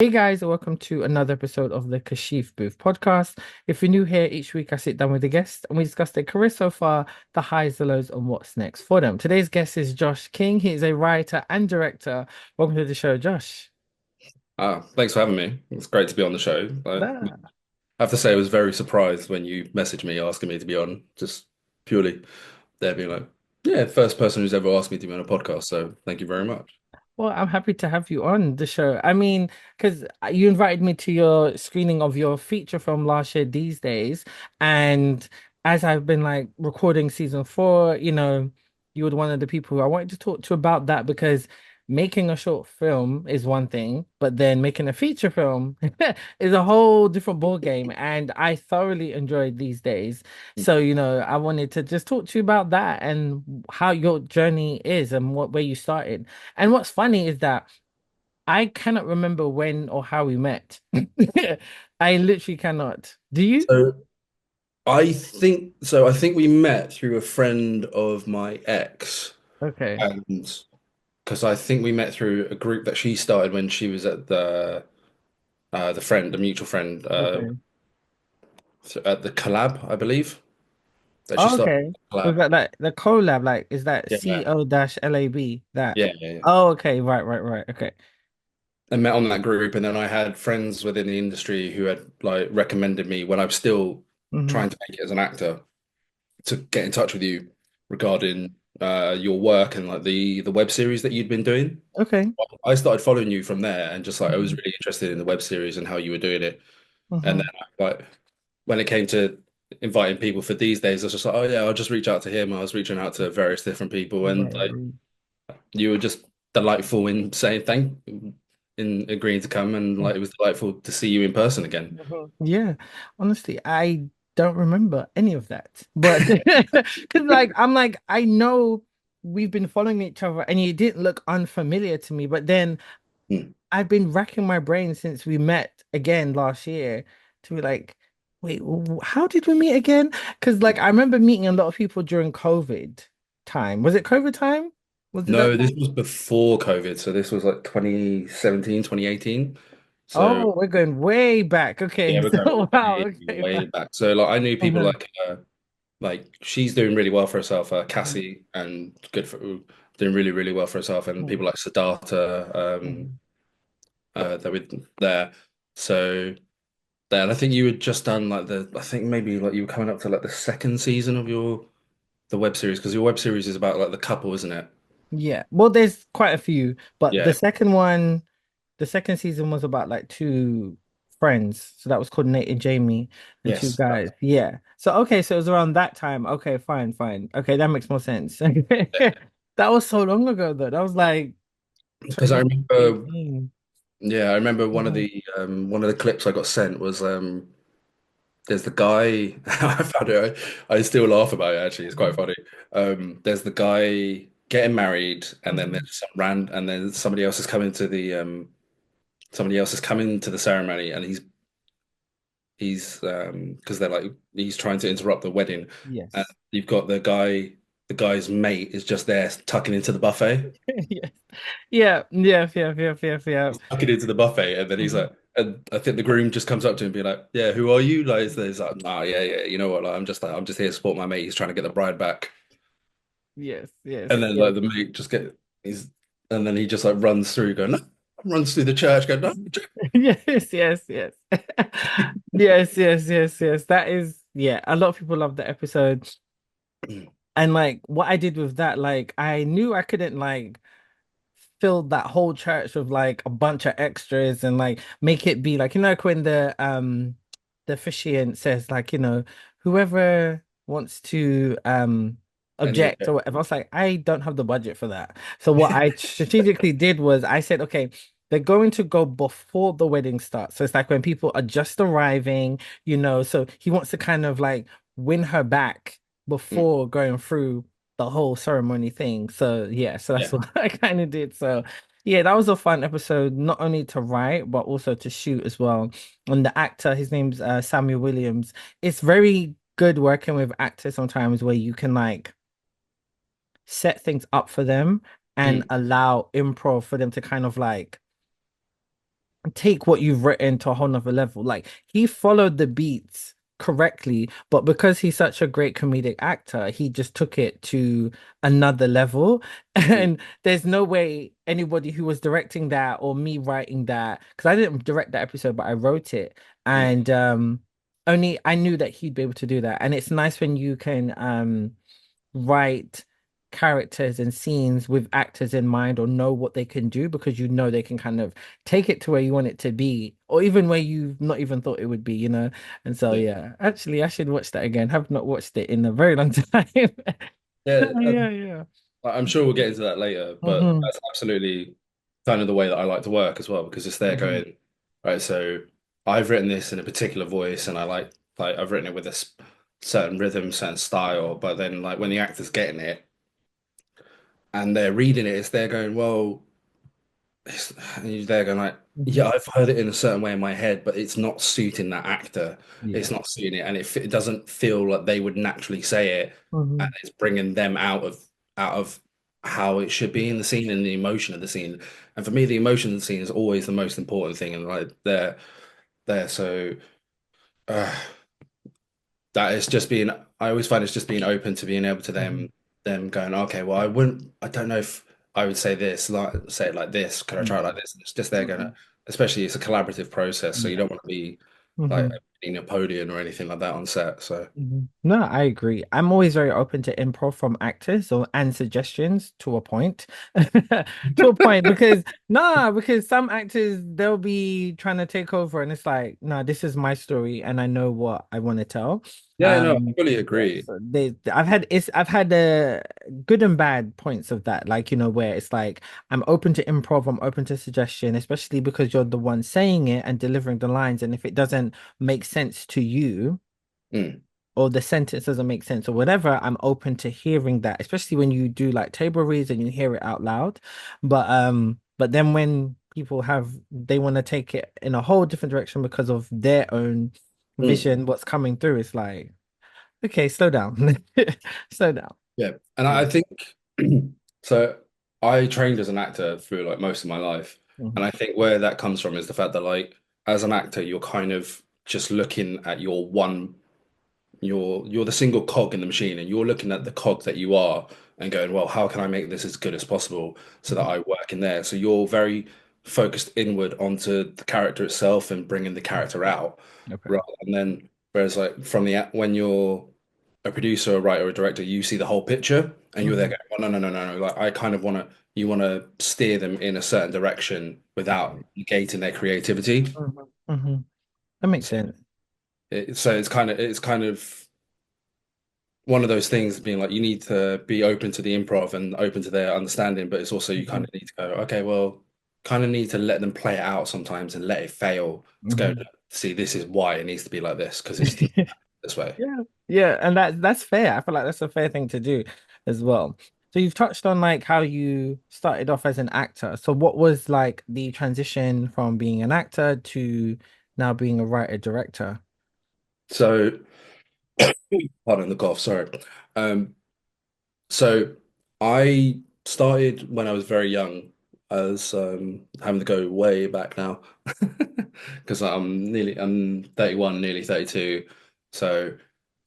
Hey guys, and welcome to another episode of the Kashif Booth podcast. If you're new here, each week I sit down with a guest and we discuss their career so far, the highs, the lows, and what's next for them. Today's guest is Josh King. He is a writer and director. Welcome to the show, Josh. Thanks for having me. It's great to be on the show. I Ah. have to say, I was very surprised when you messaged me asking me to be on, just purely there being like, yeah, first person who's ever asked me to be on a podcast. So thank you very much. Well, I'm happy to have you on the show. I mean, because you invited me to your screening of your feature film last year, These Days. And as I've been like recording season four, you were one of the people who I wanted to talk to about that because making a short film is one thing, but then making a feature film is a whole different ball game. And I thoroughly enjoyed These Days. So, I wanted to just talk to you about that and how your journey is and where you started. And what's funny is that I cannot remember when or how we met. I literally cannot. Do you? So I think we met through a friend of my ex, Okay. and because I think we met through a group that she started when she was at the mutual friend, Okay. at the collab, I believe, that she Oh, started. okay. Was Collab. that like the collab? Like, is that Yeah, CO-LAB? That. yeah. Oh, okay. Right, right, right. Okay. I met on that group, and then I had friends within the industry who had like recommended me when I was still Hmm. trying to make it as an actor to get in touch with you regarding your work and like the web series that you'd been doing. Okay. I started following you from there, and just like I was Hmm. really interested in the web series and how you were doing it. And then Hmm. like when it came to inviting people for these days, I was just like, oh yeah, I'll just reach out to him. I was reaching out to various different people, and like Right. you were just delightful in saying in agreeing to come, and like it was delightful to see you in person again. Mhm. Yeah, honestly, I don't remember any of that. But because I know we've been following each other and you didn't look unfamiliar to me, but then Hmm. I've been racking my brain since we met again last year to be like, wait, how did we meet again? Because like I remember meeting a lot of people during COVID time. Was it COVID time? Was it that No, this time? was before COVID, so this was like 2017, 2018. So Oh, we're going way back. yeah, Okay. we're going So wow, way, okay, way fine. back. So like I knew people Uh-huh. like she's doing really well for herself, Mhm. Cassie, and good for doing really, really well for herself, and people Mhm. like Siddhartha, Mhm. that were there. So then I think you had just done like I think maybe like you were coming up to like the second season of your the web series because your web series is about like the couple, isn't it? Yeah. Well, there's quite a few, but Yeah. the second season was about like two friends. So that was called Nate and Jamie, the two Yes. guys. Yeah. So okay, so it was around that time. Okay, fine, fine. Okay, that makes more sense. That was so long ago though. That was like Because I remember, 2018. yeah, I remember Mhm. one of the clips I got sent was there's the guy I found it I still laugh about it actually it's quite Mhm. funny. There's the guy getting married, and then Mhm. there's and then somebody else is coming to the ceremony, and he's because they're like he's trying to interrupt the wedding, and Yes. you've got the guy's mate is just there tucking into the buffet. Yes. Yeah. Yeah. Yeah. Yeah. Yeah. Yeah. He's tucking into the buffet, and then he's Mhm. like, and I think the groom just comes up to him and be like, yeah, who are you? Like he's like, nah, yeah, you know what, like I'm just here to support my mate, he's trying to get the bride back. Yes. Yes. And then Yes. like the mate just he's and then he just like runs through going, no, runs through the church going, no. Yes, yes, yes. Yes, yes, yes, yes. That is, yeah, a lot of people love the episode. And like what I did with that, like I knew I couldn't like fill that whole church with like a bunch of extras and like make it be like, like when the officiant says like, whoever wants to Any object or object. whatever. I was like, I don't have the budget for that. So what I strategically did was I said, okay, they're going to go before the wedding starts. So it's like when people are just arriving, so he wants to kind of like win her back Mm, before going through the whole ceremony thing. So yeah, so that's yeah. what I kind of did. So yeah, that was a fun episode, not only to write but also to shoot as well. And the actor, his name's Samuel Williams. It's very good working with actors sometimes where you can like set things up for them and Mm, allow improv for them to kind of like take what you've written to a whole nother level. Like he followed the beats correctly, but because he's such a great comedic actor, he just took it to another level. Mm, And there's no way anybody who was directing that or me writing that, because I didn't direct that episode, but I wrote it. mm, And only I knew that he'd be able to do that. And it's nice when you can write characters and scenes with actors in mind or know what they can do because you know they can kind of take it to where you want it to be or even where you've not even thought it would be, you know? And so, yeah. yeah, actually, I should watch that again. Have not watched it in a very long time. Yeah, Yeah, yeah. I'm sure we'll get into that later, but Hmm. that's absolutely kind of the way that I like to work as well, because it's there Hmm. going, right, so I've written this in a particular voice and I like I've written it with a certain rhythm, certain style, but then like when the actor's getting it and they're reading it, it's there going, well, and you're there going like, Hmm. yeah, I've heard it in a certain way in my head, but it's not suiting that actor. It's Yeah. not suiting it, and it doesn't feel like they would naturally say it, and Hmm. it's bringing them out of how it should be in the scene and the emotion of the scene. And for me, the emotion of the scene is always the most important thing, and like there. So uh, that is just being. I always find it's just being open to being able to Hmm. them going, okay, well, I wouldn't. I don't know if I would say this, like say it like this. Could I try it Yeah. like this? And it's just they're gonna. Hmm. Especially, it's a collaborative process, so you Yeah. don't want to be like Hmm. Napoleon or anything like that on set. So No, I agree. I'm always very open to improv from actors or and suggestions to a point. To a point because because some actors they'll be trying to take over and it's like, no, this is my story and I know what I want to tell. yeah, no, I fully Yeah, agree. so I've had good and bad points of that, like where it's like I'm open to improv, I'm open to suggestion, especially because you're the one saying it and delivering the lines, and if it doesn't make sense to you Mm, or the sentence doesn't make sense or whatever, I'm open to hearing that, especially when you do like table reads and you hear it out loud. But then when people they want to take it in a whole different direction because of their own mm. vision, what's coming through, it's like, okay, slow down. Slow down. Yeah, and Yeah. I think so. I trained as an actor through like most of my life, and Mhm. I think where that comes from is the fact that like as an actor, you're kind of just looking at your one you're the single cog in the machine and you're looking at the cog that you are and going, well, how can I make this as good as possible so that Mhm. I work in there? So you're very focused inward onto the character itself and bringing the character out, Okay. right? And then whereas like from when you're a producer, a writer, or a director, you see the whole picture and you're there Mhm. going, well, no, no, no, no, no. Like I kind of you want to steer them in a certain direction without Okay. negating their creativity. Mhm. Mhm. That makes So, sense. so it's kind of one of those things being like you need to be open to the improv and open to their understanding, but it's also you kind Mhm. of need to go, okay, well, kind of need to let them play it out sometimes and let it fail to go, Mhm. see, this is why it needs to be like this because it's this way. Yeah. Yeah, and that's fair. I feel like that's a fair thing to do as well. So you've touched on like how you started off as an actor. So what was like the transition from being an actor to now being a writer director? So, pardon the cough, sorry. Um, So I started when I was very young, as having to go way back now, because I'm 31, nearly 32. So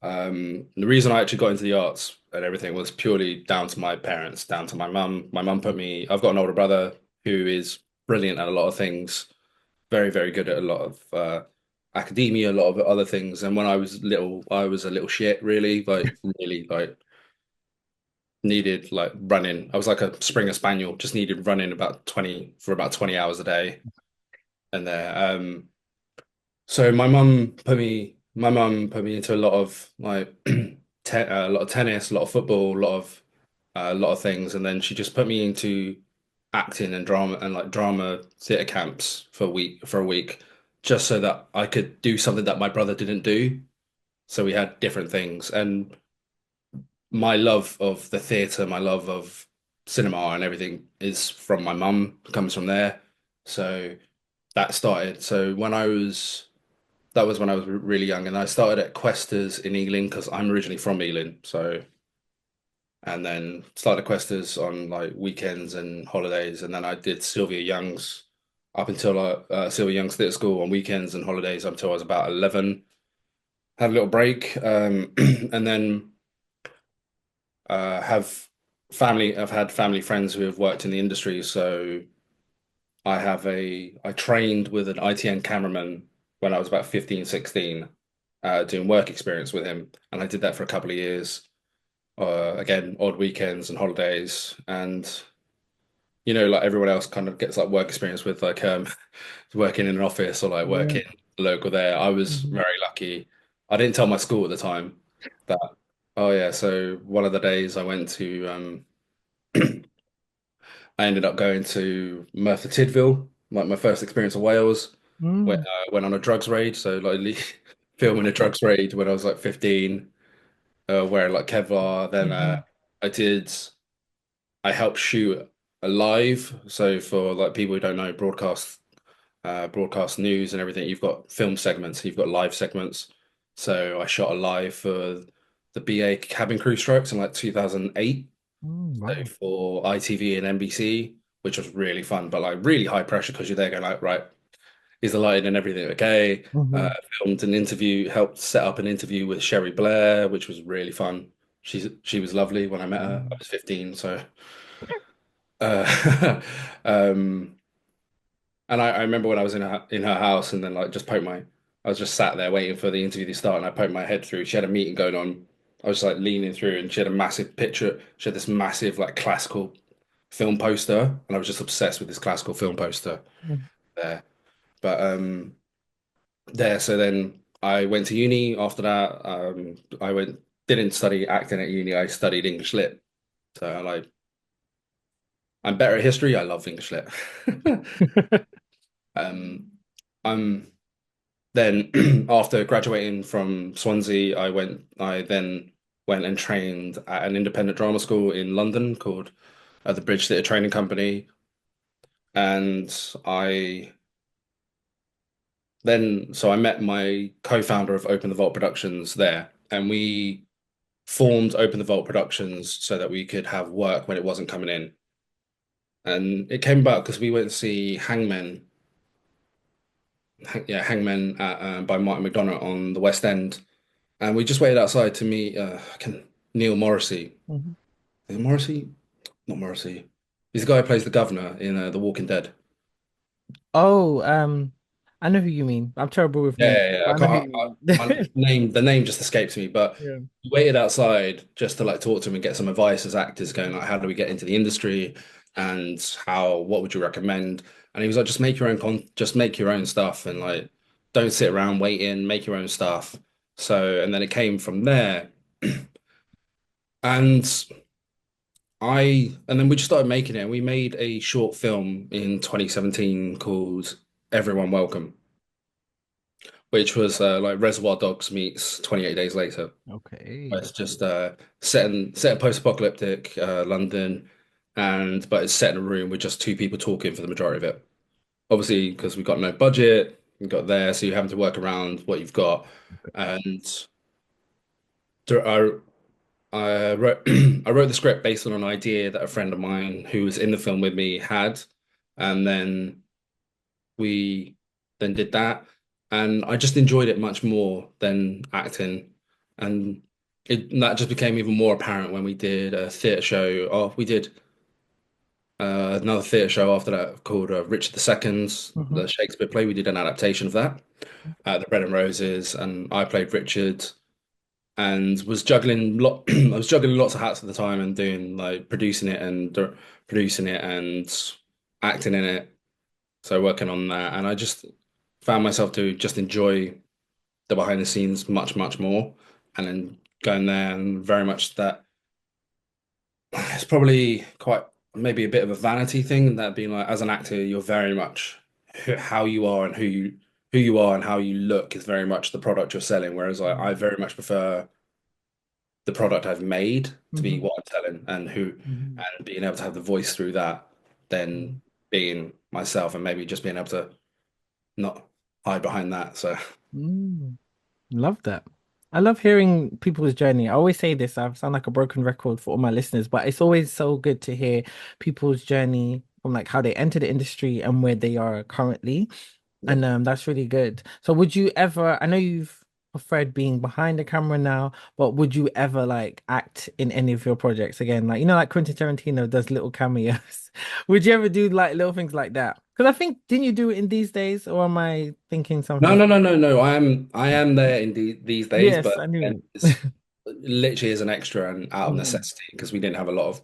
the reason I actually got into the arts and everything was purely down to my parents, down to my mum. My mum put me. I've got an older brother who is brilliant at a lot of things, very, very good at a lot of academia, a lot of other things. And when I was little, I was a little shit, really, like needed like running. I was like a Springer Spaniel, just needed running about 20 hours a day. And there, so my mum put me into a lot of like a lot of tennis, a lot of football, a lot of things, and then she just put me into acting and drama and like drama theatre camps for a week, just so that I could do something that my brother didn't do. So we had different things, and my love of the theatre, my love of cinema and everything is from my mum, comes from there. So that started. So that was when I was really young, and I started at Questers in Ealing because I'm originally from Ealing. So, and then started at Questers on like weekends and holidays, and then I did Sylvia Young's. up until still a youngster at school on weekends and holidays up until I was about 11. Had a little break, and then have family. I've had family friends who have worked in the industry, so I trained with an ITN cameraman when I was about 15, 16, doing work experience with him. And I did that for a couple of years. Again, odd weekends and holidays. And, like everyone else kind of gets like work experience with like working in an office or like Yeah. working local there. I was Mhm. very lucky. I didn't tell my school at the time that, oh yeah, so one of the days I went to I ended up going to Merthyr Tydfil, like my first experience of Wales. Mm. Went on a drugs raid, so like filming a drugs raid when I was like 15, wearing like Kevlar. Then Mhm. I did, I helped shoot a live. So for like people who don't know, broadcast news and everything, you've got film segments, you've got live segments. So I shot a live for the BA cabin crew strikes in like 2008. Mm, So wow. for ITV and NBC, which was really fun, but like really high pressure because you're there going like, right, is the lighting and everything okay? Mhm. Filmed an interview, helped set up an interview with Sherry Blair, which was really fun. She was lovely when I met her. I Mm. was 15, so uh, um, and I remember when I was in her house and then like just poked my I was just sat there waiting for the interview to start and I poked my head through. She had a meeting going on. I was like leaning through and she had a massive picture. She had this massive like classical film poster, and I was just obsessed with this classical film poster Mm. there. But there, so then I went to uni after that. I didn't study acting at uni. I studied English lit. So I'm better at history. I love English lit. Um, I'm then after graduating from Swansea, I then went and trained at an independent drama school in London called the Bridge Theatre Training Company, and I so I met my co-founder of Open the Vault Productions there, and we formed Open the Vault Productions so that we could have work when it wasn't coming in. And it came about because we went to see Hangmen by Martin McDonagh on the West End, and we just waited outside to meet Neil Morrissey. Mhm. Is it Morrissey? Not Morrissey. He's the guy who plays the governor in The Walking Dead. Oh, I know who you mean. I'm terrible with names, Yeah, yeah, yeah. but I I know who can't. you I mean. the name just escapes me. But Yeah. we waited outside just to like talk to him and get some advice as actors, going like, how do we get into the industry, and what would you recommend? And he was like, just make your own stuff, and like, don't sit around waiting, make your own stuff. So, and then it came from there, and and then we just started making it. And we made a short film in 2017 called Everyone Welcome, which was like Reservoir Dogs meets 28 Days Later. Okay. It's just set in post-apocalyptic London, but it's set in a room with just two people talking for the majority of it. Obviously, because we've got no budget, we got there, so you're having to work around what you've got. And I, I wrote I wrote the script based on an idea that a friend of mine who was in the film with me had, and then we then did that, and I just enjoyed it much more than acting, and that just became even more apparent when we did a theatre show. Oh, we did another theatre show after that called Richard II, Mhm. the Shakespeare play. We did an adaptation of that, The Bread and Roses, and I played Richard and was juggling I was juggling lots of hats at the time and doing like producing it and acting in it. So working on that, and I just found myself to just enjoy the behind the scenes much, much more. And then going there and very much that it's probably quite maybe a bit of a vanity thing that being like as an actor, you're very much how you are and who you are and how you look is very much the product you're selling. Whereas I very much prefer the product I've made to be Mhm. what I'm telling Mhm. and being able to have the voice through that than Mhm. being myself and maybe just being able to not hide behind that. So Mm. Love that. I love hearing people's journey. I always say this, I sound like a broken record for all my listeners, but it's always so good to hear people's journey from like how they entered the industry and where they are currently. And Yep. that's really good. So would you ever, I know you've preferred being behind the camera now, but would you ever like act in any of your projects again? Like, like Quentin Tarantino does little cameos. Would you ever do like little things like that? Because I think, didn't you do it in these days, or am I thinking No, something? no, no, no, no. I am there in these days, Yes, but I again, knew. it's literally as an extra and out of Mhm. necessity because we didn't have a lot of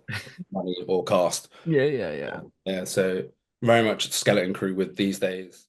money or cast. Yeah, yeah, yeah. Yeah, so very much skeleton crew with these days.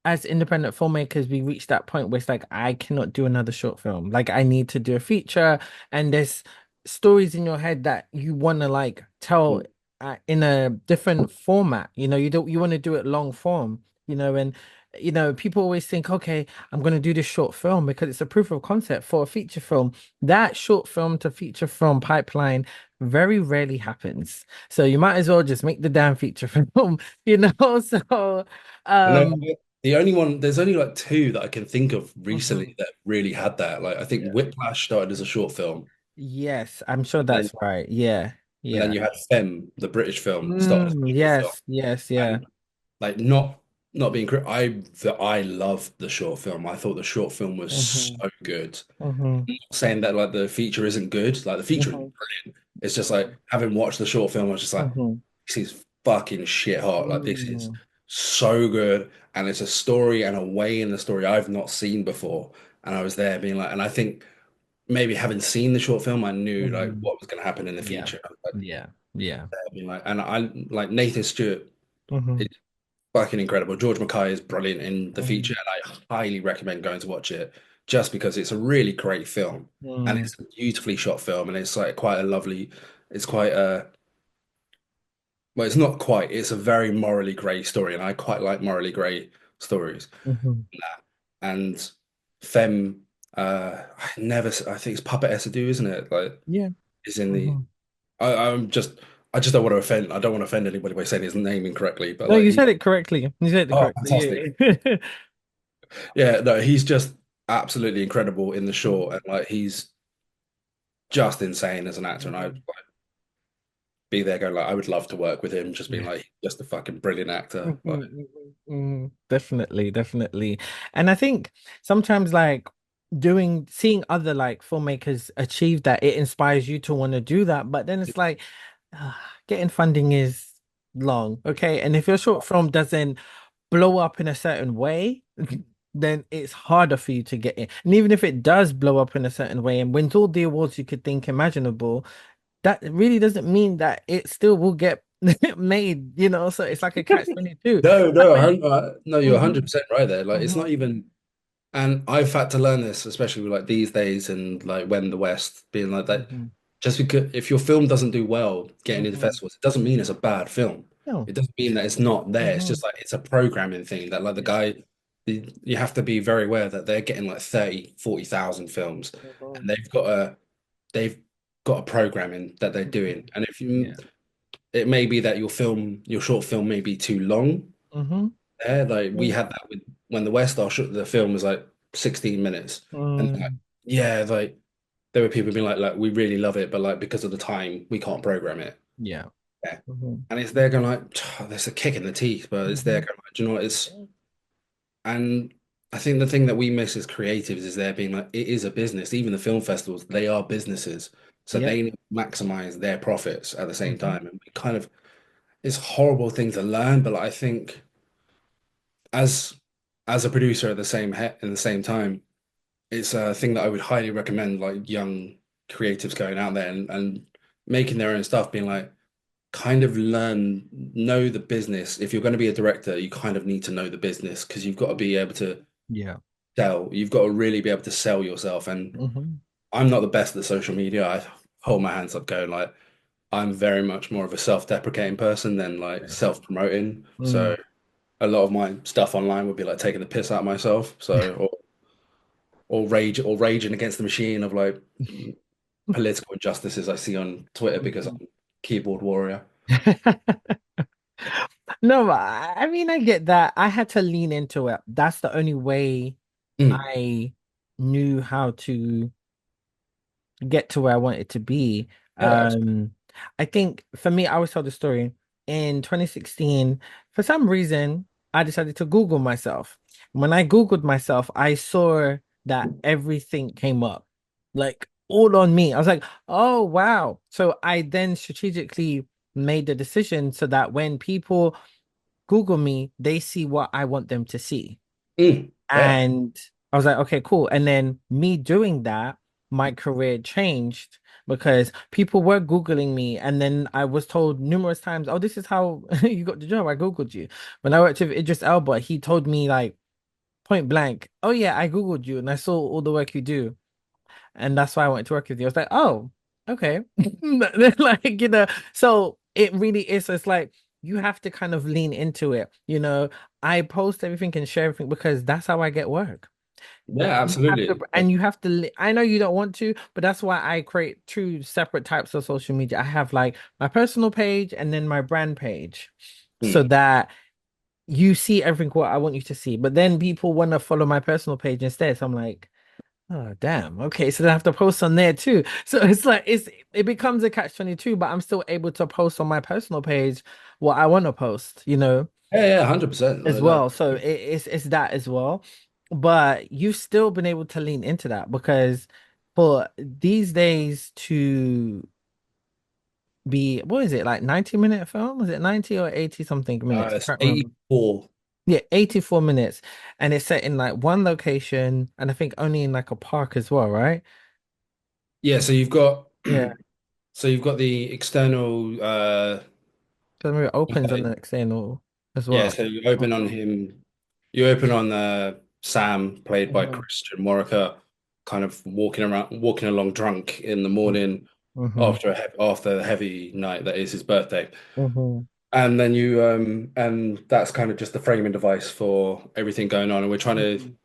As independent filmmakers, we reach that point where it's like, I cannot do another short film. Like, I need to do a feature, and there's stories in your head that you want to like tell Mm. in a different format. You want to do it long form, and people always think, okay, I'm going to do this short film because it's a proof of concept for a feature film. That short film to feature film pipeline very rarely happens. So you might as well just make the damn feature film, So, And then um, there's only like two that I can think of mhm. recently that really had that. Like I think Yeah. Whiplash started as a short film, Yes, I'm sure and then that's right. Yeah. and then Yeah. you had Femme, the British film, started as a short film. Yes, yes, yeah. And like not being I loved the short film. I thought the short film was Hmm. so good. Hmm. I'm not saying that like the feature isn't good. Like the feature is Hmm. brilliant. It's just like having watched the short film, I was just like, Hmm. this is fucking shit hot. Like this is Hmm. so good. And it's a story and a way in the story I've not seen before. And I was there being like, and I think maybe having seen the short film, I knew like Hmm. what was gonna happen in the Yeah. future. I was like, Yeah. Yeah. being like, and I like Nathan Stewart Hmm. is fucking incredible. George Mackay is brilliant in the feature, Hmm. and I highly recommend going to watch it just because it's a really great film and Hmm. it's a beautifully shot film and it's like quite a lovely, it's quite a well, it's not quite, it's a very morally grey story, and I quite like morally grey stories. Hmm. And Femme, I think it's Puppet Essadou, isn't it? Like, Yeah. is in the, Hmm. I just don't want to offend, I don't want to offend anybody by saying his name incorrectly, but No, like, you said it correctly. You said it oh, fantastic. correctly. Yeah. Yeah, no, he's just absolutely incredible in the short, and like, he's just insane as an actor, and I'd Mhm. like, be there going, like, I would love to work with him, just being Yeah. like, just a fucking brilliant actor. Mhm, Like, mhm, mhm. Definitely, definitely. And I think sometimes like seeing other like filmmakers achieve that, it inspires you to want to do that. But then it's like getting funding is long, okay? And if your short film doesn't blow up in a certain way, then it's harder for you to get in. And even if it does blow up in a certain way and wins all the awards you could think imaginable, that really doesn't mean that it still will get made, So it's like a catch 22. no, I no, mean, no, you're mhm, 100% right there. Like, it's not mhm, even, and I've had to learn this, especially with like these days and like when the West being like that. mhm, Just because if your film doesn't do well getting into mhm. festivals, it doesn't mean it's a bad film. No. It doesn't mean that it's not there. It's Mhm, just like it's a programming thing that like the yeah. guy, you have to be very aware that they're getting like 30, 40,000 films Mhm, and they've got a programming that they're doing. mhm. And if you, Yeah. it may be that your short film may be too long Hmm. there. Like we had that with when the West Star shot the film was like 16 minutes. And like, Mm, yeah, like there were people being like, we really love it, but like because of the time, we can't program it. yeah. Yeah. Hmm. And it's there going like, there's a kick in the teeth, but it's there Hmm. going like, do you know what? And I think the thing that we miss as creatives is there being like, it is a business. Even the film festivals, they are businesses. So Yep. they need to maximize their profits at the same Hmm. time. And we kind of, it's a horrible thing to learn, but like, I think as as a producer at the in the same time, it's a thing that I would highly recommend like young creatives going out there and making their own stuff, being like kind of know the business. If you're going to be a director, you kind of need to know the business because you've got to be able to Yeah. sell. You've got to really be able to sell yourself. And Hmm. I'm not the best at social media. I hold my hands up going like I'm very much more of a self-deprecating person than like Yeah. self-promoting. Mm. So a lot of my stuff online would be like taking the piss out of myself. So or raging against the machine of like political injustices I see on Twitter because I'm Mhm. a keyboard warrior. No, I mean, I get that. I had to lean into it. That's the only way Mm. I knew how to get to where I wanted to be. Yeah, absolutely. I think for me, I always tell the story. in 2016, for some reason, I decided to Google myself. When I Googled myself, I saw that everything came up, like all on me. I was like, oh, wow. So I then strategically made the decision so that when people Google me, they see what I want them to see. Yeah. And I was like, okay, cool. And then me doing that, my career changed because people were Googling me. And then I was told numerous times, oh, this is how you got the job. I Googled you. When I worked with Idris Elba, he told me like point blank, oh, yeah, I Googled you and I saw all the work you do. And that's why I wanted to work with you. I was like, oh, okay. Like, so it really is. So it's like you have to kind of lean into it. I post everything and share everything because that's how I get work. Yeah, You have to, absolutely. and you have to, I know you don't want to, but that's why I create two separate types of social media. I have like my personal page and then my brand page so Mm. that you see everything what I want you to see. But then people want to follow my personal page instead. So I'm like, oh, damn. Okay, so then I have to post on there too. So it's like it becomes a catch-22, but I'm still able to post on my personal page what I want to post, Yeah, yeah, 100%. as well. So it's that as well. But you've still been able to lean into that because for these days to be, what is it, like 90-minute film? Was it 90 or 80 something minutes? I It's can't remember. 84. Yeah, 84 minutes. And it's set in like one location and I think only in like a park as well, right? Yeah, so you've got Yeah. so you've got the external So maybe it opens on okay. the external as Yeah, well. so you open on Sam, played by Mm-hmm. Christian Morica, kind of walking along drunk in the morning Mm-hmm. after the heavy night that is his birthday. Mm-hmm. And then and that's kind of just the framing device for everything going on. And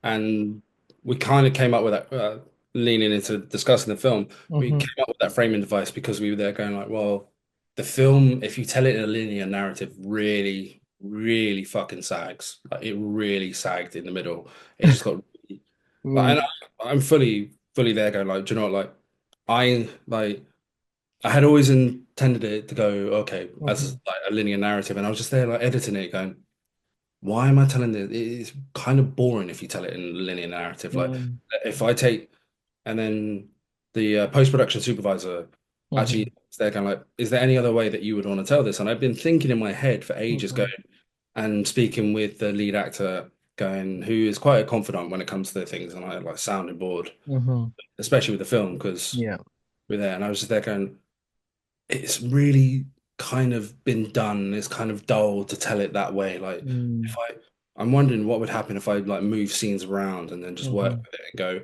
and we kind of came up with that, leaning into discussing the film. We Mm-hmm. came up with that framing device because we were there going like, well, the film, if you tell it in a linear narrative, really, really fucking sags. Like it really sagged in the middle. It just got like, and Mm-hmm. I'm fully there going like, do you know what? I like, I had always intended it to go okay as Mm-hmm. like a linear narrative, and I was just there like editing it, going, why am I telling this? It's kind of boring if you tell it in a linear narrative. Like if I take and then the post-production supervisor actually Mm-hmm. is there kind of like, is there any other way that you would want to tell this? And I've been thinking in my head for ages, Mm-hmm. going and speaking with the lead actor, going who is quite a confidant when it comes to things, and I like sounding board, Mm-hmm. especially with the film because Yeah. we're there, and I was just there going, it's really kind of been done. It's kind of dull to tell it that way. Like if Mm-hmm. I'm wondering what would happen if I like move scenes around and then just work Mm-hmm. with it and go.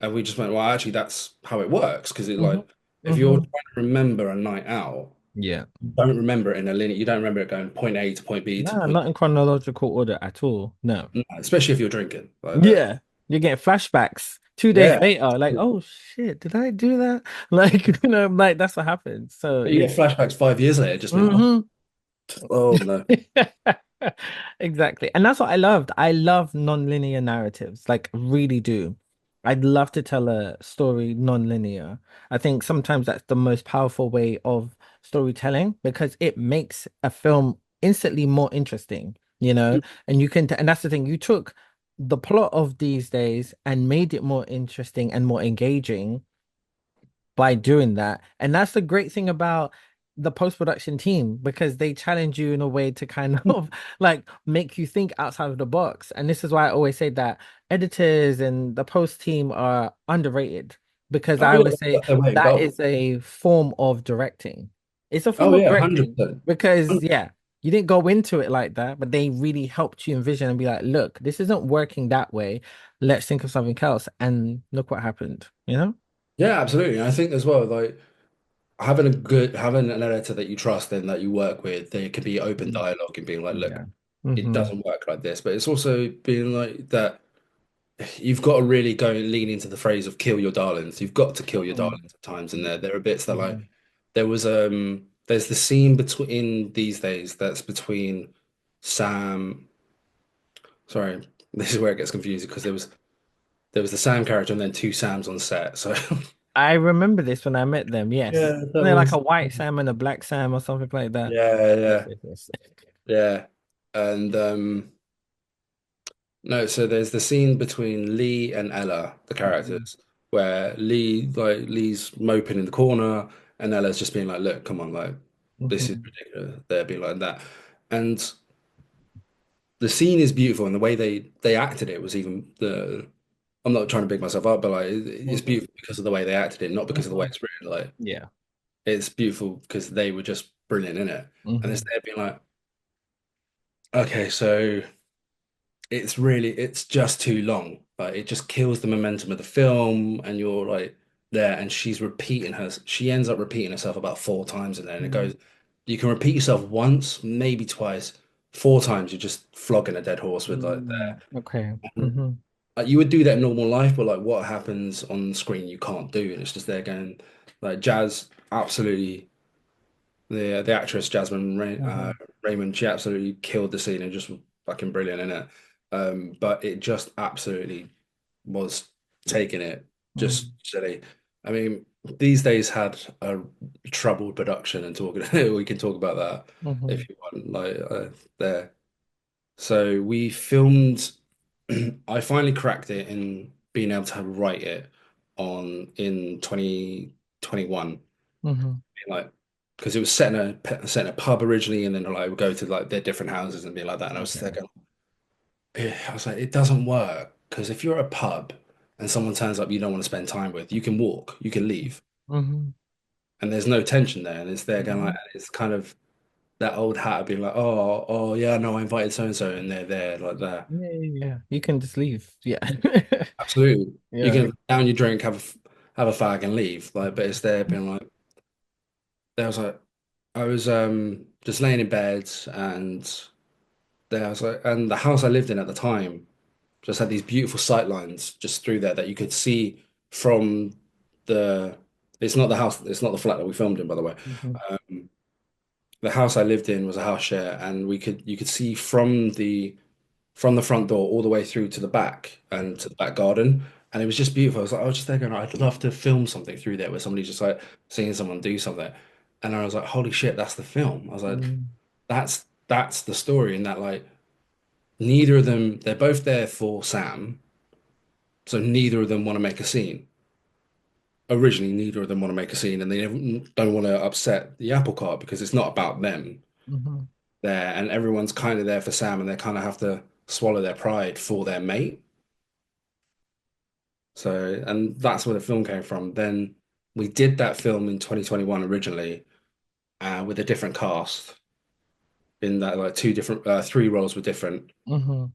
And we just went, well, actually, that's how it works. Because it Mm-hmm. like, if you're Mm-hmm. trying to remember a night out, Yeah. you don't remember it in a linear. You don't remember it going point A to point B to Nah, point, not in chronological order at all. No. no, especially if you're drinking like that. Yeah. You're getting flashbacks 2 days Yeah, later, like, oh shit, did I do that? Like, like that's what happens. So you yeah. get flashbacks 5 years later, just being, oh, Mm-hmm. oh no. Exactly. And that's what I loved. I love non-linear narratives, like really do. I'd love to tell a story non-linear. I think sometimes that's the most powerful way of storytelling because it makes a film instantly more interesting, And you can, and that's the thing, you took the plot of these days and made it more interesting and more engaging by doing that. And that's the great thing about the post-production team because they challenge you in a way to kind of like make you think outside of the box. And this is why I always say that editors and the post team are underrated because Oh I yeah, always say that's their weight in that gold. is a form of directing. It's a form Oh of yeah, directing 100%. because yeah, you didn't go into it like that, but they really helped you envision and be like, look, this isn't working that way. Let's think of something else. And look what happened, you know? Yeah, absolutely. And I think as well, like having an editor that you trust and that you work with, there can be open dialogue and being like, look, Yeah. it Hmm. doesn't work like this. But it's also being like that you've got to really go and lean into the phrase of kill your darlings. You've got to kill your Mm. darlings at times. And there are bits that Yeah. like there's the scene between these days that's between Sam. Sorry, this is where it gets confusing because there was the Sam character and then two Sams on set. So I remember this when I met them. Yes, Yeah, that they're like was a white Sam and a black Sam or something like that. yeah, Yes, yeah, yes, yes. yeah. And no, so there's the scene between Lee and Ella, the Mhm, characters, where Lee's moping in the corner and Ella's just being like, look, come on, like this is mhm, ridiculous. They're being like that. And the scene is beautiful and the way they acted it was even the I'm not trying to big myself up, but like it's mhm, beautiful because of the way they acted it, not because of the way mhm. it's written. Like Yeah. it's beautiful because they were just brilliant in it. And it's Hmm. there being like, okay, so it's just too long. Like it just kills the momentum of the film, and you're like there, and she ends up repeating herself about four times in there, and it Mm, goes, you can repeat yourself once, maybe twice, four times, you're just flogging a dead horse with like okay. that. Hmm. You would do that in normal life, but like what happens on screen you can't do, and it's just there going like Jazz absolutely the actress Hmm. Raymond, she absolutely killed the scene and just fucking brilliant in it. But it just absolutely was taking it just Hmm. silly. I mean, these days had a troubled production and talking. We can talk about that Hmm. if you want. Like there. So we filmed. I finally cracked it in being able to write it on in 2021 Hmm. like because it was set in a pub originally, and then like we go to like their different houses and be like that. And I was Okay. thinking, I was like, it doesn't work because if you're at a pub and someone turns up you don't want to spend time with, you can walk, you can leave, Hmm. and there's no tension there, and it's there going like Hmm. it's kind of that old hat of being like, oh yeah, no, I invited so and so, and they're there like that. Yeah, yeah, yeah. You can just leave. Yeah. Absolutely, you Yeah. can down your drink, have a fag, and leave. Like, but it's there being like, there was like, I was just laying in bed and. There, I was like, and the house I lived in at the time just had these beautiful sight lines just through there that you could see from the. It's not the house. It's not the flat that we filmed in, by the way. Hmm. The house I lived in was a house share, and you could see from the front door all the way through to the back and to the back garden, and it was just beautiful. I was just there going, I'd love to film something through there where somebody's just like seeing someone do something, and I was like, holy shit, that's the film. I was like, Mm. that's the story, and that like. Neither of them, they're both there for Sam, so neither of them want to make a scene. Originally, neither of them want to make a scene, and they don't want to upset the apple cart because it's not about them Hmm. there, and everyone's kind of there for Sam, and they kind of have to swallow their pride for their mate. So, and that's where the film came from. Then we did that film in 2021 originally, with a different cast in that like two different, three roles were different. Hmm.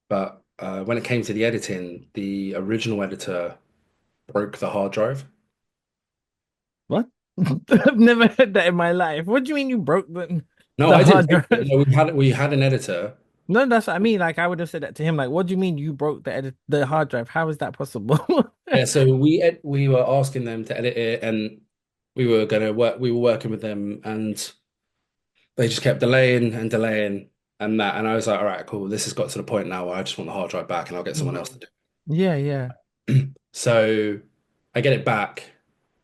But when it came to the editing, the original editor broke the hard drive. What? I've never heard that in my life. What do you mean you broke No, the I didn't hard break it. drive? No, we had an editor. No, that's what I mean. Like I would have said that to him. Like, what do you mean you broke the hard drive? How is that possible? Yeah, so we were asking them to edit it, and we were gonna work. We were working with them, and they just kept delaying and delaying and that. And I was like, all right, cool. This has got to the point now where I just want the hard drive back, and I'll get someone else to Mhm. do Yeah, yeah. it. So I get it back,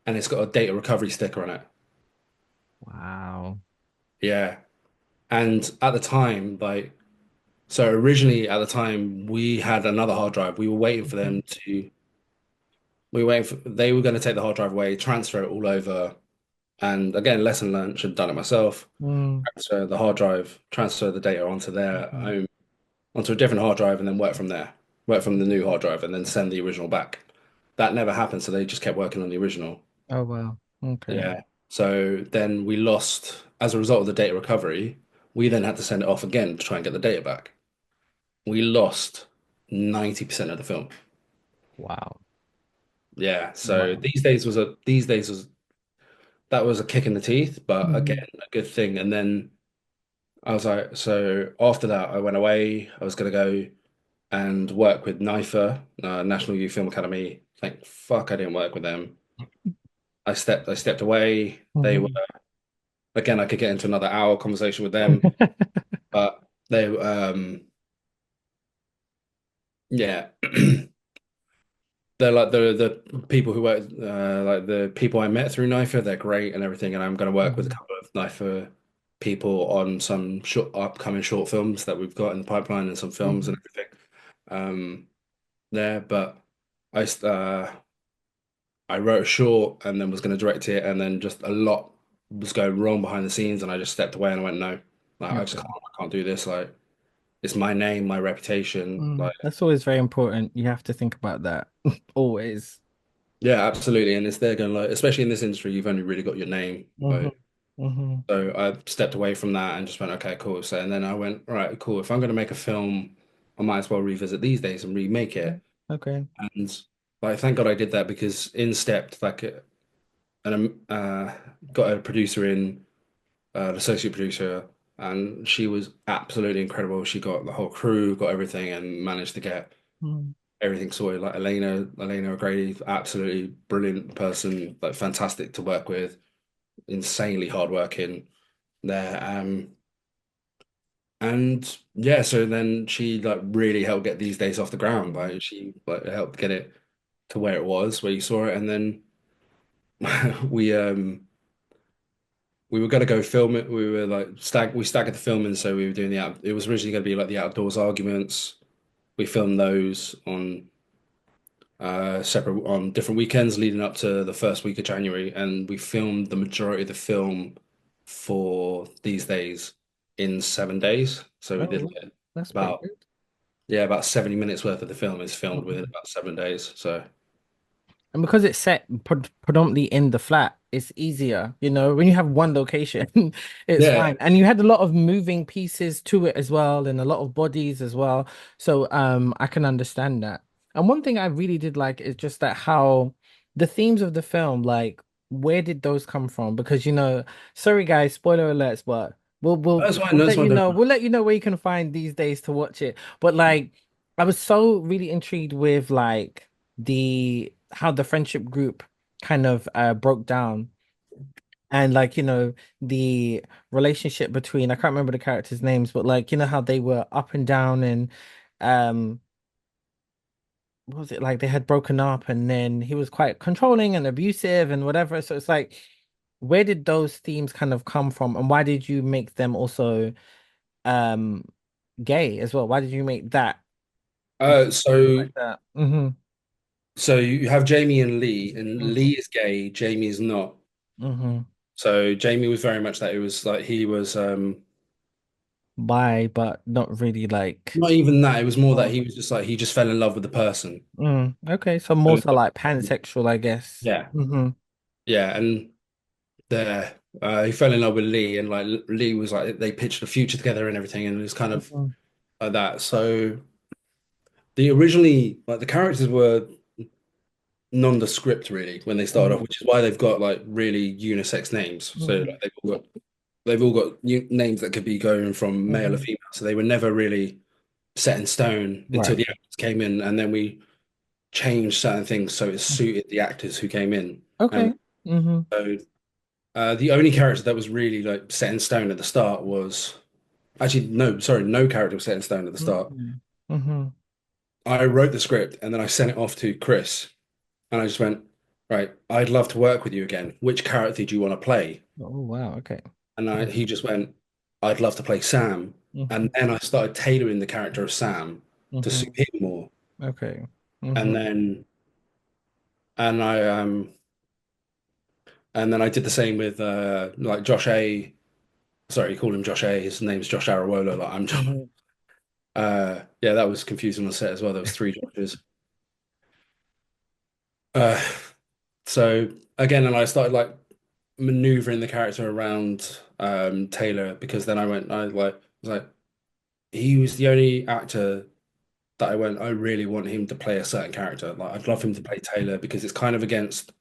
and it's got a data recovery sticker on it. Wow. Yeah, and at the time, like, so originally at the time we had another hard drive. We were waiting for them to. We were waiting for. They were going to take the hard drive away, transfer it all over. And again, lesson learned, should have done it myself. Mm. Transfer the hard drive, transfer the data onto their Mhm. own, onto a different hard drive, and then work from there. Work from the new hard drive, and then send the original back. That never happened, so they just kept working on the original. Oh wow. Okay. Yeah. So then we lost, as a result of the data recovery, we then had to send it off again to try and get the data back. We lost 90% of the film. Wow. Yeah. So Wow. these days was that was a kick in the teeth, but again, Hmm. a good thing. And then I was like, so after that, I went away. I was going to go and work with NIFA, National Youth Film Academy. Thank fuck I didn't work with them. I stepped away. They were, Hmm. again, I could get into another hour conversation with them, but yeah. they're like the people who work like the people I met through NIFA, they're great and everything, and I'm going to work with a Mhm. couple of NIFA people on some short upcoming short films that we've got in the pipeline and some films and Mhm. everything there. But I I wrote a short and then was going to direct it, and then just a lot was going wrong behind the scenes, and I just stepped away and I went, no, like Okay. I can't do this. Like it's my name, my reputation. Mm. Like That's always very important. You have to think about that always. yeah, absolutely. And it's there going like, especially in this industry, you've only really got your name. Hmm. Hmm. So I stepped away from that and just went, okay, cool. So and then I went, all right, cool. If I'm going to make a film, I might as well revisit these days and remake it. Okay. And like, thank God I did that because in stepped like and got a producer in, an associate producer, and she was absolutely incredible. She got the whole crew, got everything, and managed to get Mm. everything sorted. Like Elena O'Grady, absolutely brilliant person, like fantastic to work with, insanely hardworking there. And yeah, so then she like really helped get these days off the ground. Like she like helped get it to where it was, where you saw it, and then we we were gonna go film it. We were like we staggered the filming, so we were doing the out. It was originally gonna be like the outdoors arguments. We filmed those on separate on different weekends leading up to the first week of January, and we filmed the majority of the film for these days in 7 days. So we did Oh, like, that's pretty about good. yeah, about 70 minutes worth of the film is filmed within Mhm. about 7 days. So And because it's set predominantly in the flat, it's easier. When you have one location, it's yeah, fine. And you had a lot of moving pieces to it as well, and a lot of bodies as well. So I can understand that. And one thing I really did like is just that how the themes of the film, like where did those come from? Because sorry guys, spoiler alerts, but we'll we'll that's fine. we'll That's let fine. you Don't know. worry. We'll let you know where you can find these days to watch it. But like I was so really intrigued with like the how the friendship group kind of broke down, and like the relationship between, I can't remember the characters' names, but like how they were up and down, and um what was it, like they had broken up and then he was quite controlling and abusive and whatever. So it's like, where did those themes kind of come from, and why did you make them also um gay as well? Why did you make that Uh, so like that? Mm-hmm. so you have Jamie and Lee, and Mm-hmm. Lee is gay, Jamie is not. Mm-hmm. So Jamie was very much that. It was like he was Bi, but not really like. not even that. It was more that Oh. he was just like he just fell in love with the person. Okay, so more So, so like pansexual, I guess. yeah, Mm-hmm. yeah, and there he fell in love with Lee, and like Lee was like they pitched a future together and everything, and it was kind of Hmm. like that. So the originally like the characters were nondescript really when they started off, which is why they've got like really unisex names. So Hmm. like they've all got names that could be going from male or Hmm. female. So they were never really set in stone until Right. the actors came in, and then we changed certain things so it suited the actors who came in. And Okay. Mm-hmm. so the only character that was really like set in stone at the start was actually no, sorry, no character was set in stone at the start. Mm-hmm. Mm-hmm. I wrote the script and then I sent it off to Chris, and I just went, right, I'd love to work with you again. Which character do you want to play? Oh wow. Okay. And he just went, I'd love to play Sam. Mm-hmm. And then I started tailoring the character of Sam to Mm-hmm. suit him more. Okay. And Mm-hmm. then and I and then I did the same with like Josh A. Sorry, you called him Josh A. His name's Josh Arawola. Like I'm Mm-hmm. yeah, that was confusing on the set as well. There was three Joshes. Uh so again, and I started like maneuvering the character around Taylor because then I was like he was the only actor that I went, I really want him to play a certain character. Like I'd love him to play Taylor because it's kind of against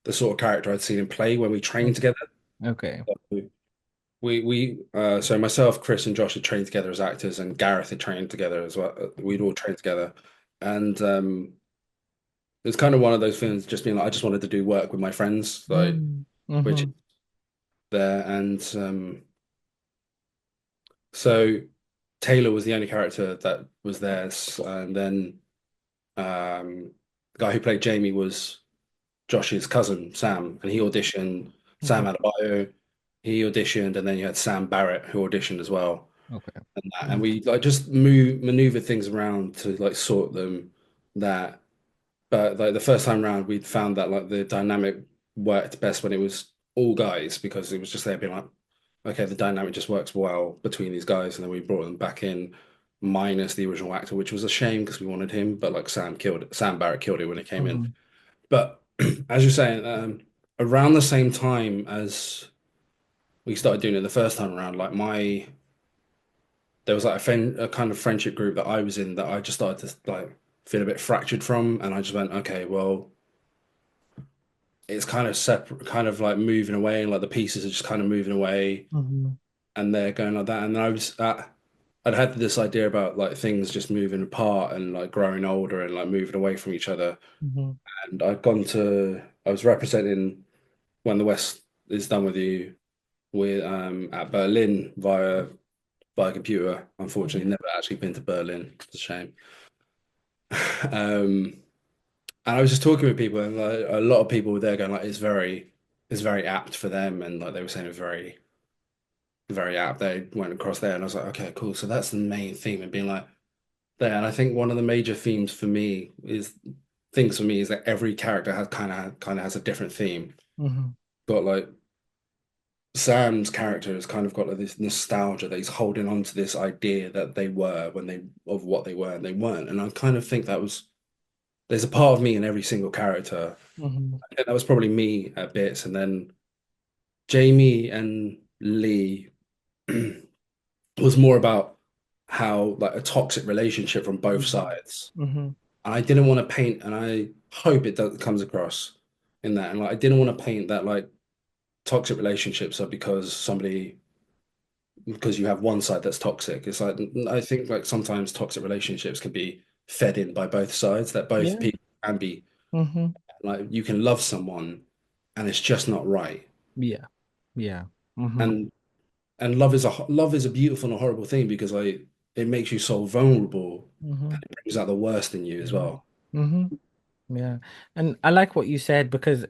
the sort of character I'd seen him play when we trained together. Okay. So myself, Chris, and Josh had trained together as actors, and Gareth had trained together as well. We'd all trained together, and it was kind of one of those things, just being like, I just wanted to do work with my friends, like which is Mm-hmm. there, and so Taylor was the only character that was theirs, and then. Um, the guy who played Jamie was Josh's cousin, Sam, and he auditioned. Sam Mhm. had a bio. He auditioned, and then you had Sam Barrett who auditioned as well. Okay. And that, and Mm. we like just maneuver things around to like sort them. That, but like the first time round, we found that like the dynamic worked best when it was all guys because it was just there being like, okay, the dynamic just works well between these guys, and then we brought them back in minus the original actor, which was a shame because we wanted him, but like Sam Barrett killed it when it came in. Mhm. But as you're saying, around the same time as we started doing it the first time around, like there was like a kind of friendship group that I was in that I just started to like feel a bit fractured from, and I just went, okay, well, it's kind of separate, kind of like moving away, and like the pieces are just kind of moving away, Mhm. and they're going like that, and then I'd had this idea about like things just moving apart and like growing older and like moving away from each other, Mhm. and I was representing When the West is Done with You with at Berlin via computer. Mhm. Unfortunately, never actually been to Berlin. It's a shame. Um, and I was just talking with people, and like, a lot of people were there going like, it's very apt for them, and like they were saying, it's very apt. They went across there, and I was like, okay, cool. So that's the main theme, and being like there. And I think one of the major themes for me is things for me is that every character has kind of has a different theme. Mhm. Got like Sam's character has kind of got like this nostalgia that he's holding on to this idea that they were when they of what they were and they weren't. And I kind of think that was there's a part of me in every single character. Mhm. I think that was probably me at bits, and then Jamie and Lee was more about how like a toxic relationship from both Mhm. sides. Mhm. And I didn't want to paint, and I hope it does, comes across in that. And like I didn't want to paint that like toxic relationships are because you have one side that's toxic. It's like I think like sometimes toxic relationships can be fed in by both sides, that both Yeah. people can be Mhm. like you can love someone and it's just not right. Yeah. Yeah. Mhm. And love is a beautiful and a horrible thing because like it makes you so vulnerable and Mhm. it brings out the worst in you as Mhm. well. Mhm. Yeah. And I like what you said because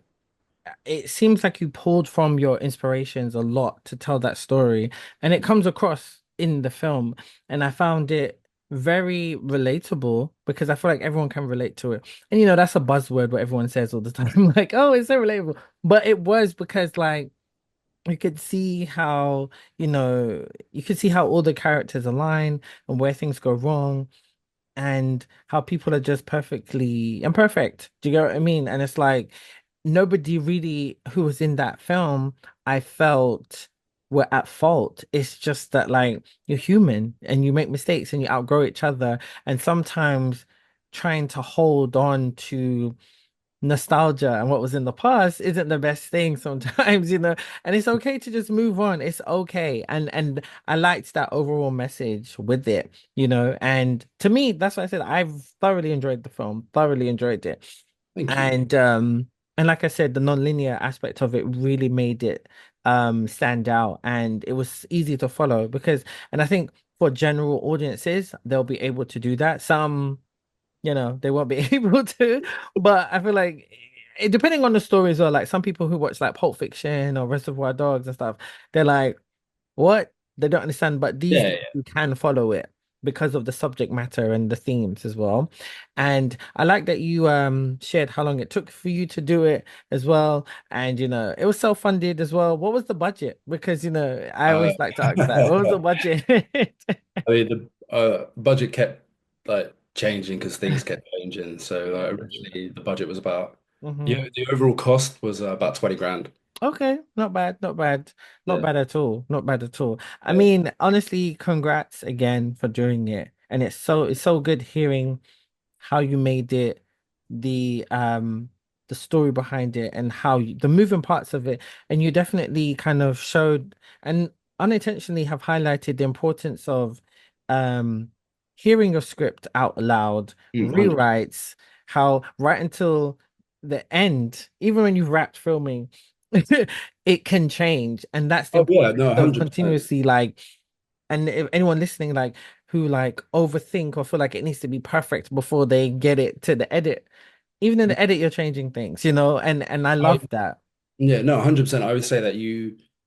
it seems like you pulled from your inspirations a lot to tell that story, and it comes across in the film. And I found it very relatable because I feel like everyone can relate to it. And that's a buzzword what everyone says all the time, like, oh, it's so relatable. But it was because like you could see how, you could see how all the characters align and where things go wrong and how people are just perfectly imperfect. Do you get what I mean? And it's like nobody really who was in that film, I felt were at fault. It's just that like you're human and you make mistakes and you outgrow each other. And sometimes trying to hold on to nostalgia and what was in the past isn't the best thing sometimes, and it's okay to just move on. It's okay. And I liked that overall message with it, and to me, that's what I said. I've thoroughly enjoyed the film, thoroughly enjoyed it. Thank you. And like I said, the non-linear aspect of it really made it stand out, and it was easy to follow because, and I think for general audiences, they'll be able to do that. Some they won't be able to. But I feel like depending on the story as well, like some people who watch like Pulp Fiction or Reservoir Dogs and stuff, they're like, what? They don't understand. But these Yeah, days yeah. you can follow it because of the subject matter and the themes as well. And I like that you shared how long it took for you to do it as well. And it was self-funded as well. What was the budget? Because I Uh, always like to ask that. What was the budget? I mean, the budget kept like changing because things kept changing. So like, originally the budget was about hmm the overall cost was about 20 grand. Okay, not bad, not bad, not Yeah. bad at all, not bad at all. I Yeah. mean, honestly, congrats again for doing it. And it's so good hearing how you made it, the um the story behind it and the moving parts of it. And you definitely kind of showed and unintentionally have highlighted the importance of um hearing your script out loud, 100%. rewrites, how right until the end, even when you've wrapped filming, it can change. And that's the Oh yeah, importance no, of 100%. continuously like, and if anyone listening, like who like overthink or feel like it needs to be perfect before they get it to the edit, Even in the edit, you're changing things, you know, and I I love that. yeah, no, 100%. I would say that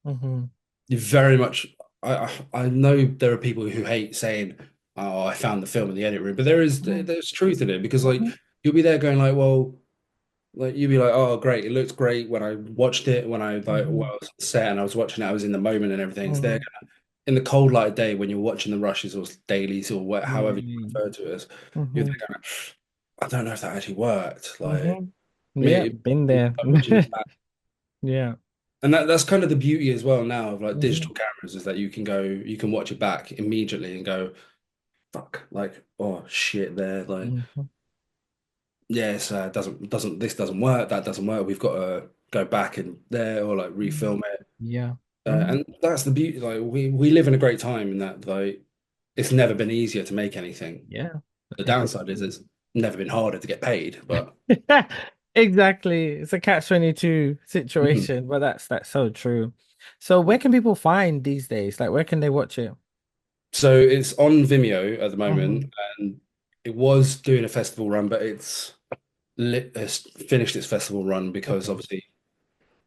Hmm. you very much. I know there are people who hate saying, "Oh, I found the film in the edit room," but Hmm. there's truth in it because like Hmm. you'll be there going like, well, like you'll be like, "Oh, great, it looks great." When I watched it, when I like Hmm. well, I was on set and I was watching it, I was in the moment and everything. It's there Hmm. in the cold light of day when you're watching the rushes or dailies or however you Hmm. refer to it as. You're Hmm. there going, I don't know if that actually worked. Like Hmm. Yeah, me, been there. like watching it back. Yeah. And that's kind of the beauty as well now of like Hmm. digital cameras is that you can watch it back immediately and go, fuck, like, oh shit, there, like, Hmm. yes, this doesn't work, that doesn't work. We've got to go back and there or like refilm it. Yeah. Hmm. And that's the beauty. Like we live in a great time in that like it's never been easier to make anything. Yeah. The I downside is it's never been harder to get paid, but Exactly. It's a catch-22 Mhm. situation, but that's so true. So where can people find these days? Like where can they watch it? So it's on Vimeo at the moment, Hmm. and it was doing a festival run, but it's finished its festival run because Okay. obviously,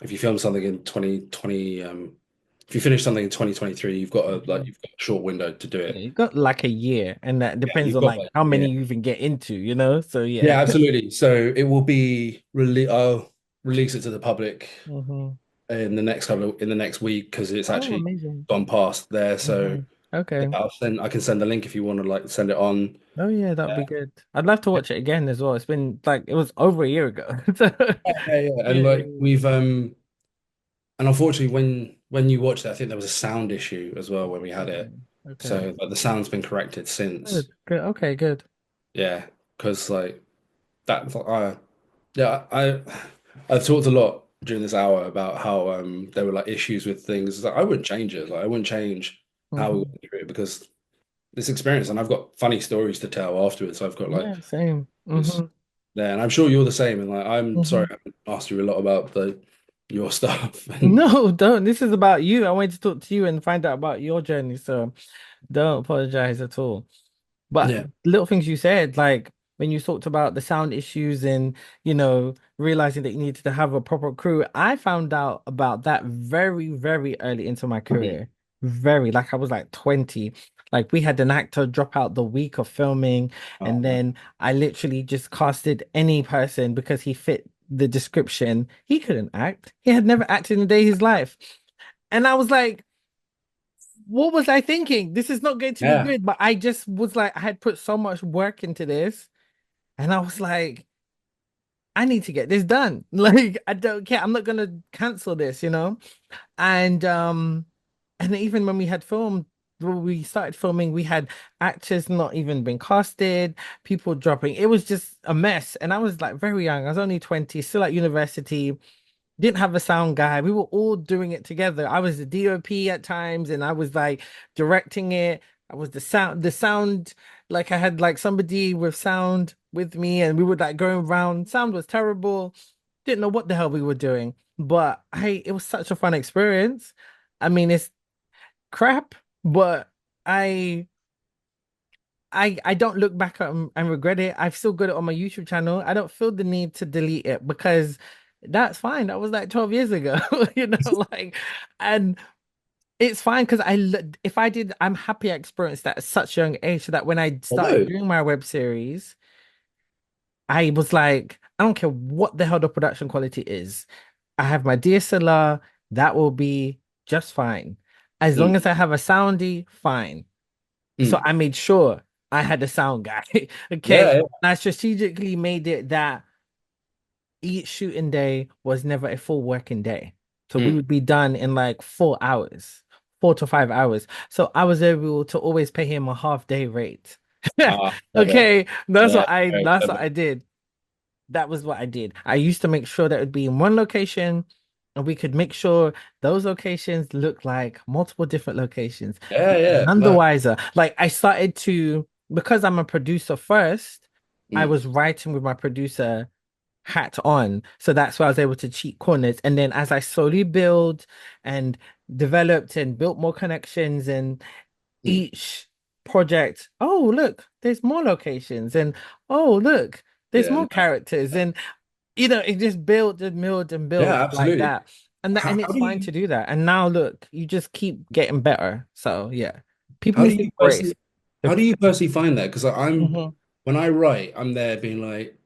if you film something in 2020, if you finish something in 2023, Mhm. you've got a short window to do Yeah, it. you got like a year, and that Yeah, depends you've on got like like how yeah, many you even get into, you know? So yeah. yeah, absolutely. So it will be I'll release it to the public Hmm. in the next week because it's Oh, actually amazing. gone past there. So Hmm. yeah, Okay. I can send the link if you want to like send it on. Oh yeah, that would be good. I'd love to watch it again as well. It's been like it was over a year ago. So Yeah, yeah. And yeah. like we've and unfortunately when you watch it, I think there was a sound issue as well when we had it. Mm, okay. So like the sound's been corrected Good. since. Good. Okay, good. Yeah, because like that yeah, I've talked a lot during this hour about how there were like issues with things. Like, I wouldn't change it. Like I wouldn't change how we Hmm. went through it because this experience and I've got funny stories to tell afterwards. I've got like Yeah, same. this Hmm. there and I'm sure you're the same and like I'm sorry Hmm. I haven't asked you a lot about the your stuff and No, don't. This is about you. I wanted to talk to you and find out about your journey. So don't apologize at all. But yeah. little things you said, like when you talked about the sound issues and, realizing that you needed to have a proper crew, I found out about that very, very early into my Mhm. career. Very, like I was like 20. Like we had an actor drop out the week of filming, Oh and no. then I literally just casted any person because he fit the description. He couldn't act. He had never acted in a day of his life. And I was like, what was I thinking? This is not going to be Yeah. good. But I just was like, I had put so much work into this, and I was like, I need to get this done. Like, I don't care. I'm not gonna cancel this, you know? And even when we had filmed, when we started filming, we had actors not even been casted, people dropping. It was just a mess. And I was like very young. I was only 20, still at university, didn't have a sound guy. We were all doing it together. I was the DOP at times and I was like directing it. I was the sound, like I had like somebody with sound with me and we were like going around. Sound was terrible. Didn't know what the hell we were doing. But it was such a fun experience. I mean, it's crap, but I I don't look back at and regret it. I've still got it on my YouTube channel. I don't feel the need to delete it because that's fine. That was like 12 years ago, like, and it's fine because if I did, I'm happy I experienced that at such a young age so that when I started Although, doing my web series, I was like, I don't care what the hell the production quality is. I have my DSLR, that will be just fine. As long mm, as I have a soundy, fine. So mm, I made sure I had a sound guy. Okay. yeah, yeah, And I strategically made it that each shooting day was never a full working day. So we mm, would be done in like 4 hours, 4 to 5 hours. So I was able to always pay him a half day rate. clever. Okay. Yeah, very That's what clever. I did. That was what I did. I used to make sure that it would be in one location and we could make sure those locations look like multiple different locations. Yeah, yeah, None the no, wiser. Like I started to, because I'm a producer first, I mm, was writing with my producer hat on. So that's why I was able to cheat corners. And then as I slowly build and developed and built more connections and mm, each project, oh, look, there's more locations. And oh, look. There's Yeah, more characters, and it just built and built and built yeah, like absolutely. that. And How it's do fine to you do that. And now look, you just keep getting better. So yeah, people how need do to you embrace. personally how do you personally find that? Because I'm Mhm. when I write, I'm there being like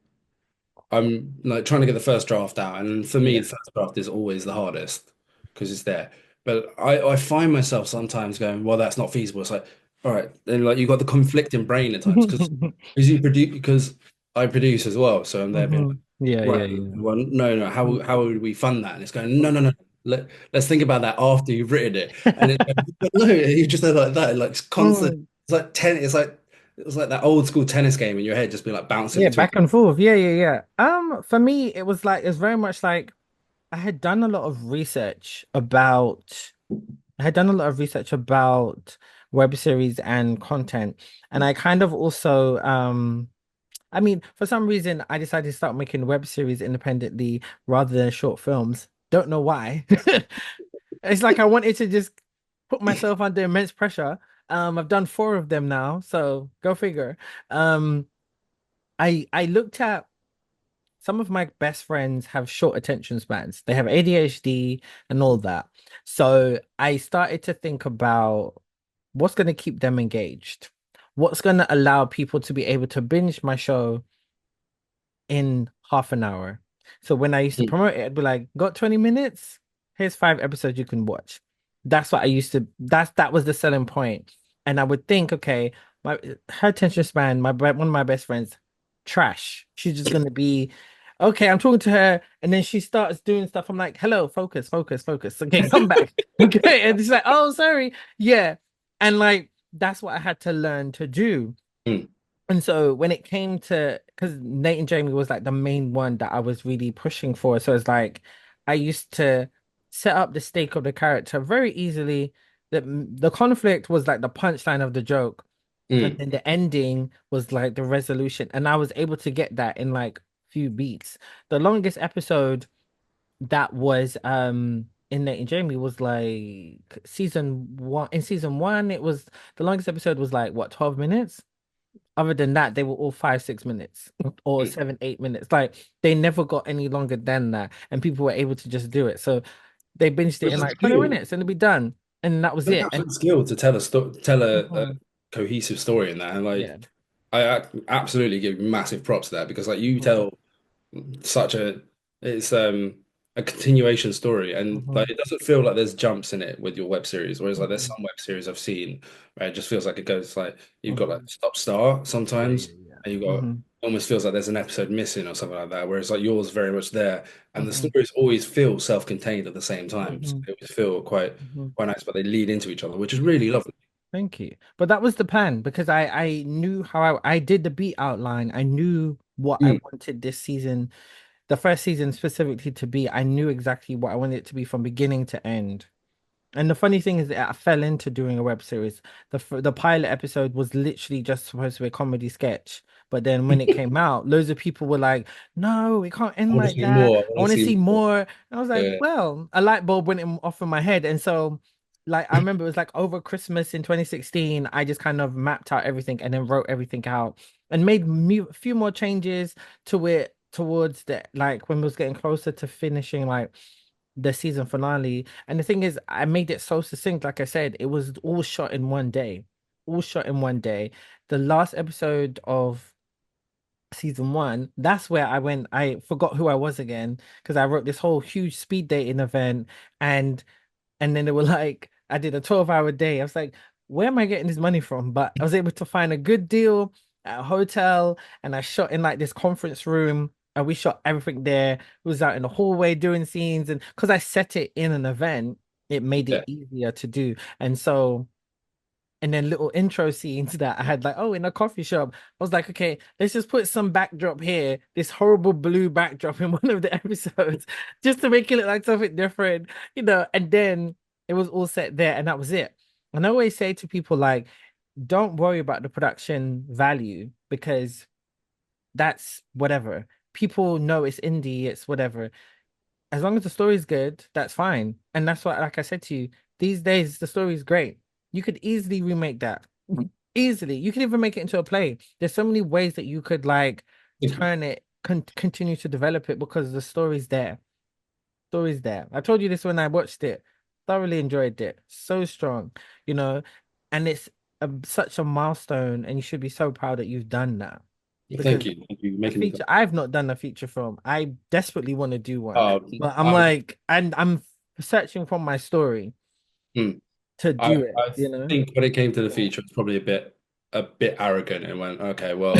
I'm like trying to get the first draft out, and for me, Yeah. the first draft is always the hardest because it's there. But I find myself sometimes going, well, that's not feasible. It's like, all right, then like you got the conflicting brain at times because you produce because I produce as well, so I'm there being like, Yeah, yeah, right, yeah. well, no, no, Mhm. how would we fund that? And it's going, no, no, no, let's think about that after you've written it, and it's but no, you just like that, like it's constant. Mm. It's like it was like that old school tennis game in your head, just be like bouncing Yeah, between. back and forth. Yeah, yeah, yeah. For me, it was very much like I had done a lot of research about I had done a lot of research about web series and content. And I kind of also I mean, for some reason I decided to start making web series independently rather than short films. Don't know why. It's like I wanted to just put myself under immense pressure. I've done four of them now, so go figure. Um, I looked at some of my best friends have short attention spans. They have ADHD and all that. So I started to think about what's going to keep them engaged. What's going to allow people to be able to binge my show in half an hour. So when I used to Mm, promote it, I'd be like, got 20 minutes? Here's 5 episodes you can watch. That's what I used to, that was the selling point. And I would think, okay, her attention span, one of my best friends, trash. She's just gonna be, okay, I'm talking to her, and then she starts doing stuff. I'm like, hello, focus, focus, focus. Okay, come back. Okay. And she's like, oh, sorry. Yeah. And like that's what I had to learn to do. mm, And so when it came to, because Nate and Jamie was like the main one that I was really pushing for. So it's like I used to set up the stake of the character very easily. The conflict was like the punchline of the joke, and mm, then the ending was like the resolution. And I was able to get that in like few beats. The longest episode that was in Nate and Jamie was like season one. In season one, it was the longest episode was like what, 12 minutes? Other than that, they were all 5, 6 minutes or mm. 7, 8 minutes. Like they never got any longer than that, and people were able to just do it. So they binged it Which in is a like 20 skill. minutes and it'd be done. And that was It's an it. And absolute skill to tell a Mhm. cohesive story in that. And like Yeah. I absolutely give massive props to that because like you Mhm. tell such a it's a continuation story and Mhm. like it doesn't feel like there's jumps in it with your web series. Whereas like there's Mhm. some web series I've seen where it just feels like it goes like you've got like Mhm. stop start Yeah, sometimes yeah, yeah. and you've got Mhm. almost feels like there's an episode missing or something like that. Whereas like yours very much there and the Mhm. stories always feel self-contained at the same time. So Mhm. they always feel Mhm. quite nice, but they lead into each other, which is really lovely. Thank you. But that was the plan because I knew how I did the beat outline. I knew what I Mm, wanted this season, the first season specifically to be. I knew exactly what I wanted it to be from beginning to end. And the funny thing is that I fell into doing a web series. The pilot episode was literally just supposed to be a comedy sketch. But then when it came out, loads of people were like, no, it can't I end want to like see that. more. I I want to want to see see more. more. And I was like, Yeah. well, a light bulb went off in my head. And so like I remember it was like over Christmas in 2016, I just kind of mapped out everything and then wrote everything out and made a few more changes to it towards the like when we was getting closer to finishing like the season finale. And the thing is, I made it so succinct. Like I said, it was all shot in one day. All shot in one day. The last episode of season one, that's where I forgot who I was again because I wrote this whole huge speed dating event and then they were like, I did a 12-hour day. I was like, where am I getting this money from? But I was able to find a good deal at a hotel and I shot in like this conference room and we shot everything there. It was out in the hallway doing scenes. And because I set it in an event, it made it Yeah. easier to do. And so and then little intro scenes that I had like, oh, in a coffee shop. I was like, okay, let's just put some backdrop here, this horrible blue backdrop in one of the episodes, just to make it look like something different, and then it was all set there and that was it. And I always say to people like, don't worry about the production value because that's whatever. People know it's indie, it's whatever as long as the story's good, that's fine. And that's what, like I said to you, these days the story's great. You could easily remake that. Easily. You can even make it into a play. There's so many ways that you could like. turn it, continue to develop it because the story's there. Story's there. I told you this when I watched it. Thoroughly enjoyed it. So strong, you know, and it's such a milestone, and you should be so proud that you've done that Thank because you. Thank you for a making me feature. feel. I've not done a feature film. I desperately want to do one, Oh, but I'm I, like, and I'm searching for my story mm, to do it, I you know? think when it came to the Yeah. feature, it's probably a bit arrogant and went, okay, well,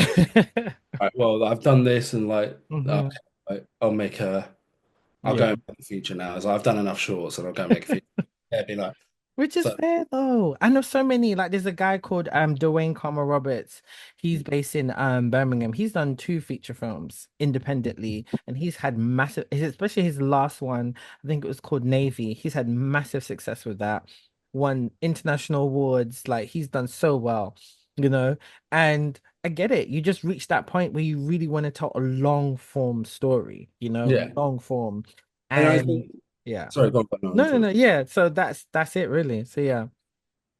right, well, I've done this and like, okay, hmm like, I'll go Yeah. and make a feature now. So I've done enough shorts and I'll go and make a feature. Yeah, be like, Which is so fair though. I know so many. Like there's a guy called Dwayne Comma Roberts. He's based in Birmingham. He's done two feature films independently, and he's had massive, especially his last one, I think it was called Navy. He's had massive success with that. Won international awards. Like he's done so well, you know. And I get it. You just reach that point where you really want to tell a long form story, you know, yeah. long form. And I And think, yeah. sorry, go on, no, No, no, no. interrupt. Yeah. So that's it really. So yeah.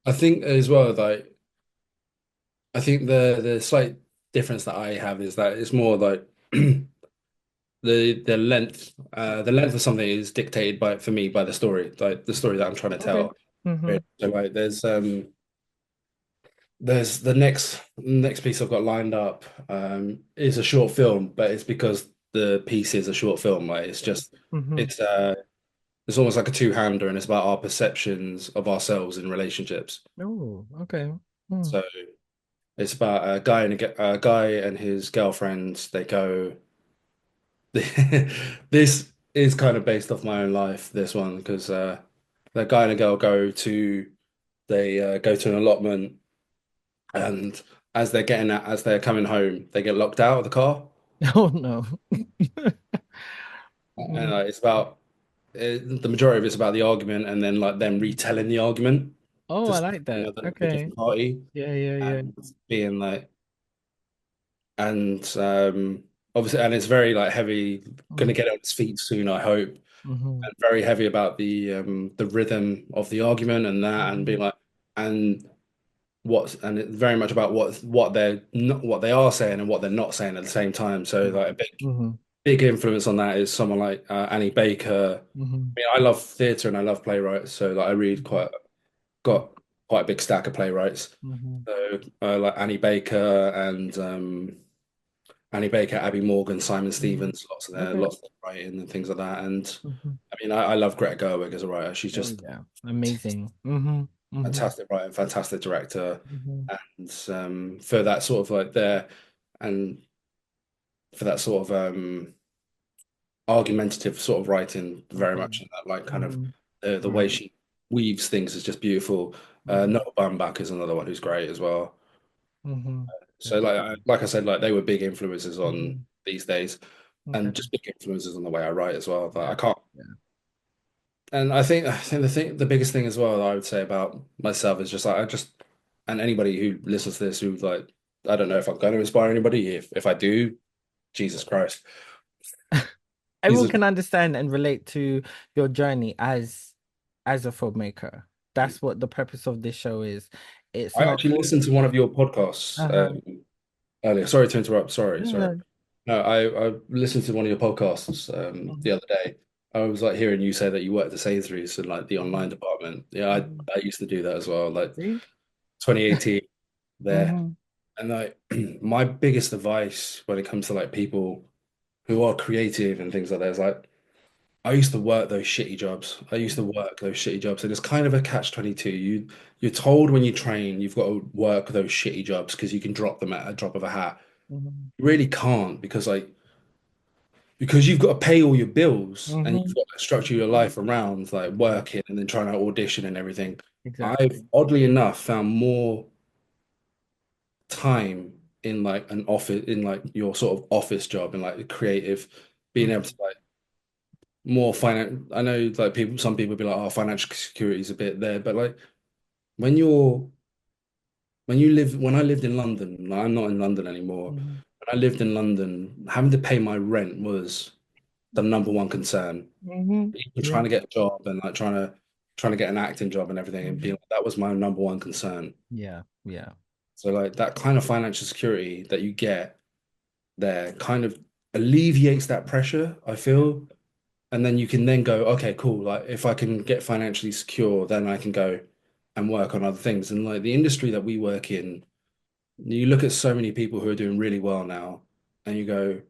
I think as well, like, I think the slight difference that I have is that it's more like the length of something is dictated by for me by the story, like the story that I'm trying to Okay. tell. Mm-hmm. Right? So like there's the next piece I've got lined up is a short film, but it's because the piece is a short film. Like Mm-hmm. it's it's almost like a two-hander, and it's about our perceptions of ourselves in relationships. Oh, okay. Mm. So it's about a guy and his girlfriend. They go. This is kind of based off my own life. This one because the guy and a girl go to an allotment, and as they're coming home, they get locked out of the car, Oh no. and Mm. the majority of it's about the argument, and then like them retelling the argument Oh, to I like that. the Okay. different party, Yeah, yeah, yeah. and being like, and obviously, and it's very like heavy, going to Mm. get on its feet soon, I hope, Mm-hmm. and very heavy about the rhythm of the argument and that, and Mm-hmm. being like, and and it's very much about what they are saying and what they're not saying at the same time. So like a Mm-hmm. big influence on that is someone like Annie Baker. Mm-hmm. I mean, I love theatre and I love playwrights, so like I read got quite a big stack of playwrights. Mm-hmm. So like Annie Baker, Abby Morgan, Simon Mm-hmm. Stevens, Okay. lots of writing and things like that. And Mm-hmm. I mean, I love Greta Gerwig as a writer. She's Oh just yeah. Amazing. Mm-hmm. Mm-hmm. fantastic writer, fantastic director, Mm-hmm. and for that sort of like there, and for that sort of argumentative sort of writing, very Mm-hmm. much in that like kind of Mm-hmm. the way Right. she weaves things is just beautiful. Mm-hmm. Noah Baumbach is another one who's great as well. Mm-hmm. So like Definitely. like I said, like they were big influences on Mm-hmm. these days, Okay. and just big influences on the way I write as well. Like Yeah. I can't, Yeah. and I think the biggest thing as well that I would say about myself is just like and anybody who listens to this who like I don't know if I'm going to inspire anybody. If I do, Jesus Christ, Everyone Jesus. can understand and relate to your journey as a filmmaker. That's what the purpose of this show is. It's I not actually for listened to one of your podcasts uh-huh. earlier. Sorry to interrupt. Sorry. Yeah. No, I listened to one of your podcasts the Mhm. other day. I was like hearing you say that you worked at Sainsbury's in like the online Mhm. department. Yeah, Mhm. I used to do that as well. Like See? 2018 there, hmm and like my biggest advice when it comes to like people who are creative and things like that is like I used to work those shitty jobs. I used to work those shitty jobs, and it's kind of a catch-22. You're told when you train you've got to work those shitty jobs because you can drop them at a drop of a hat. hmm You really can't because you've got to pay all your bills and hmm you've got to structure your life around like working and then trying to audition and everything. I've Exactly. oddly enough found more time in like an office in like your sort of office job and like the creative being able to like more finance. I know like some people be like, oh, financial security is a bit there, but like when you're when I lived in London, like, I'm not in London anymore. hmm When I lived in London, having to pay my rent was the number one concern. Even Yeah. trying to get a job and like trying to get an acting job and everything and being hmm like, that was my number one concern. Yeah. Yeah. So like that kind of financial security that you get there kind of alleviates that pressure, I feel. And then you can then go, okay, cool. Like if I can get financially secure, then I can go and work on other things. And like the industry that we work in, you look at so many people who are doing really well now, and you go,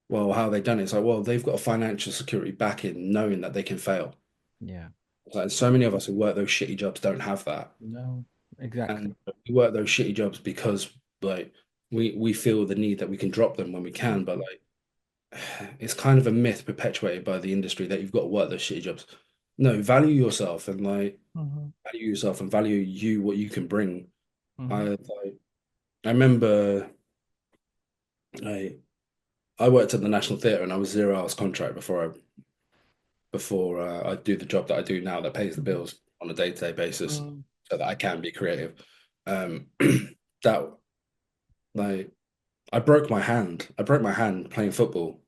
well, how have they done it? It's like, well, they've got a financial security backing, knowing that they can fail. Yeah. It's like so many of us who work those shitty jobs don't have that. No, exactly. And we work those shitty jobs because like we feel the need that we can drop them when we can, but like it's kind of a myth perpetuated by the industry that you've got to work those shitty jobs. No, value yourself and like Mm-hmm. value yourself and value you what you can bring. Mm-hmm. I remember I I worked at the National Theatre and I was 0 hours contract before I do the job that I do now that pays the bills on a day-to-day basis Mm-hmm. so that I can be creative. Um, that like I broke my hand. I broke my hand playing football,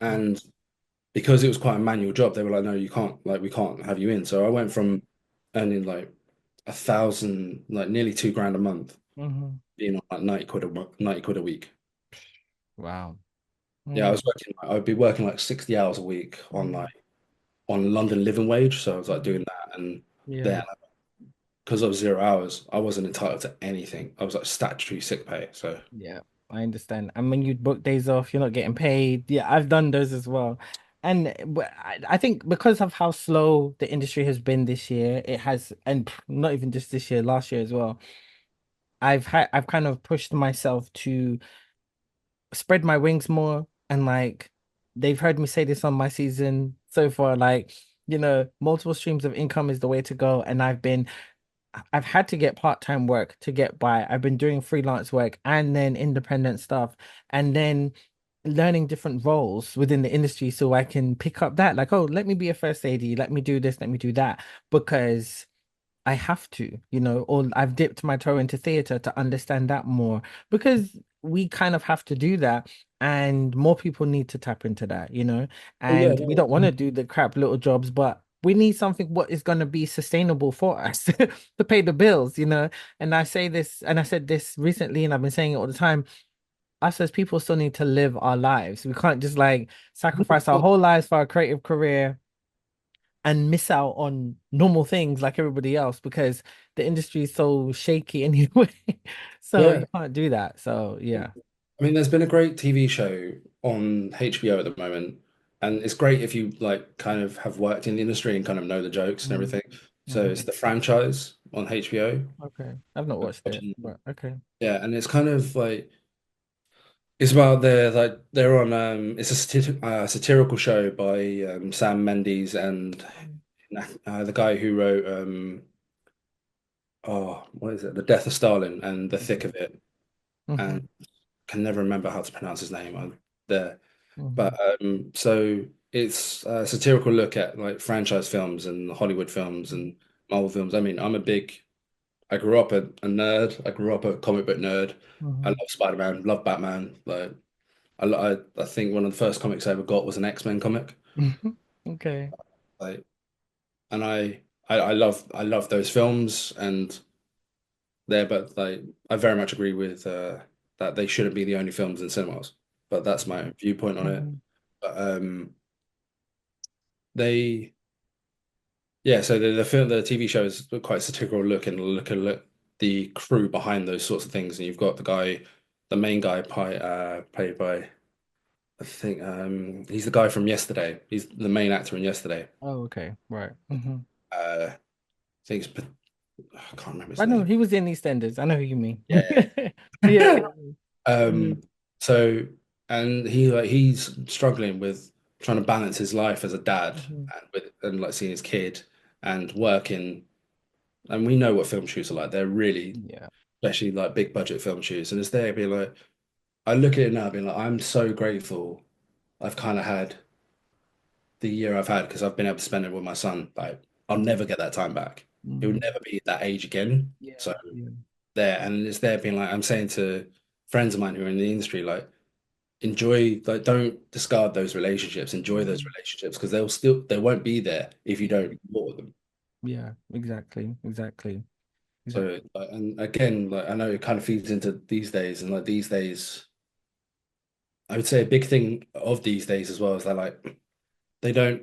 and because it was quite a manual job, they were like, "No, you can't. Like, we can't have you in." So I went from earning like 1,000, like nearly 2 grand a month, Mm-hmm. being on like 90 quid a week. Wow. Yeah, I Mm-hmm. was working. I'd be working like 60 hours a week on London living wage. So I was like Mm-hmm. doing that, and Yeah. then because I was 0 hours, I wasn't entitled to anything. I was like statutory sick pay. So Yeah, I understand. And when you book days off, you're not getting paid. Yeah, I've done those as well. And I think because of how slow the industry has been this year, it has, and not even just this year, last year as well. I've kind of pushed myself to spread my wings more, and like they've heard me say this on my season so far, like, multiple streams of income is the way to go. And I've had to get part-time work to get by. I've been doing freelance work and then independent stuff, and then learning different roles within the industry so I can pick up that, like, oh, let me be a first AD, let me do this, let me do that, because I have to, or I've dipped my toe into theater to understand that more, because we kind of have to do that, and more people need to tap into that, oh yeah, and we no, don't want to do the crap little jobs, but we need something what is going to be sustainable for us to pay the bills, And I say this, and I said this recently, and I've been saying it all the time. Us as people still need to live our lives. We can't just like sacrifice our whole lives for our creative career and miss out on normal things like everybody else, because the industry is so shaky anyway. So yeah. you can't do that. So yeah. I mean, there's been a great TV show on HBO at the moment, and it's great if you like kind of have worked in the industry and kind of know the jokes and Mm, everything. So it's mhm. The Franchise on HBO. Okay. I've not watched it, but okay. Yeah, and it's kind of like it's about they're on it's a satirical show by Sam Mendes and the guy who wrote what is it? The Death of Stalin and The Thick of It, Mm-hmm. and can never remember how to pronounce his name. There. Hmm. But so it's a satirical look at like franchise films and Hollywood films and Marvel films. I mean, I grew up a nerd. I grew up a comic book nerd. I Hmm. love Spider-Man, love Batman. Like I think one of the first comics I ever got was an X-Men comic. Okay. Like, and I love those films and there, but like I very much agree with that they shouldn't be the only films in cinemas. But that's my viewpoint on it. Hmm. But they Yeah, so the TV show is quite satirical look and look the crew behind those sorts of things, and you've got the main guy played by I think he's the guy from Yesterday. He's the main actor in Yesterday. Oh, okay. Right. Hmm. I think I can't remember his I know name. he was in EastEnders. I know who you mean. Yeah. Yeah. Um, Mhm. so and he's struggling with trying to balance his life as a dad Mhm. and like seeing his kid and working. And we know what film shoots are like. They're really Yeah. especially like big budget film shoots. And it's there being like, I look at it now being like, I'm so grateful I've kind of had the year I've had because I've been able to spend it with my son. Like, I'll never get that time back. It would Mhm. never be that age again. Yeah. So Yeah. there, and it's there being like, I'm saying to friends of mine who are in the industry, like, enjoy, like, don't discard those relationships, enjoy those Mhm. relationships because they won't be there if you don't support them. Yeah. Exactly. Exactly. So, Exactly. and again, like, I know it kind of feeds into these days, and like these days, I would say a big thing of these days as well is that like they don't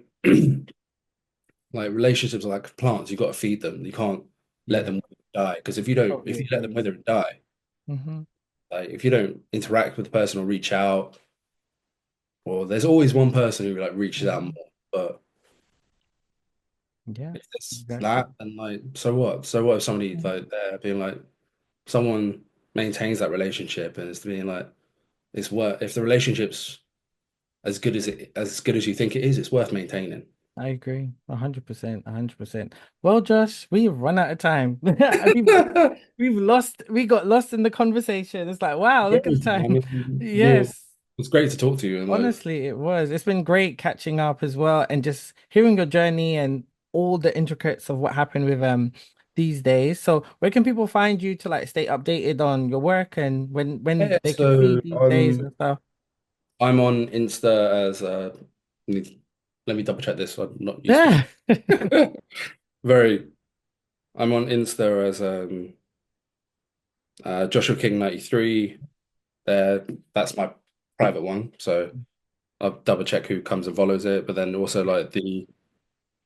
like relationships are like plants. You got to feed them. You can't let Yeah, them die because if you don't, totally if you let them agree. wither and die, Hmm. like if you don't interact with the person or reach out, or there's always one person who like reaches out more. Hmm. But Yeah, if it's exactly. that, and like so what? So what if somebody Mhm. like they're being like someone maintains that relationship and it's being like it's worth if the relationship's as good as you think it is, it's worth maintaining. I agree. 100%, 100%. Well, Josh, we've run out of time. We got lost in the conversation. It's like, wow, Yeah, look at the I time. mean, well, Yes. it's great to talk to you and like Honestly, it was. It's been great catching up as well and just hearing your journey and all the intricacies of what happened with these days. So where can people find you to like stay updated on your work and when yeah, they can see so these days and stuff? I'm on Insta as let me double check this. I'm not used Yeah. to very I'm on Insta as Joshua King 93. There, that's my private one. So I'll double check who comes and follows it. But then also like the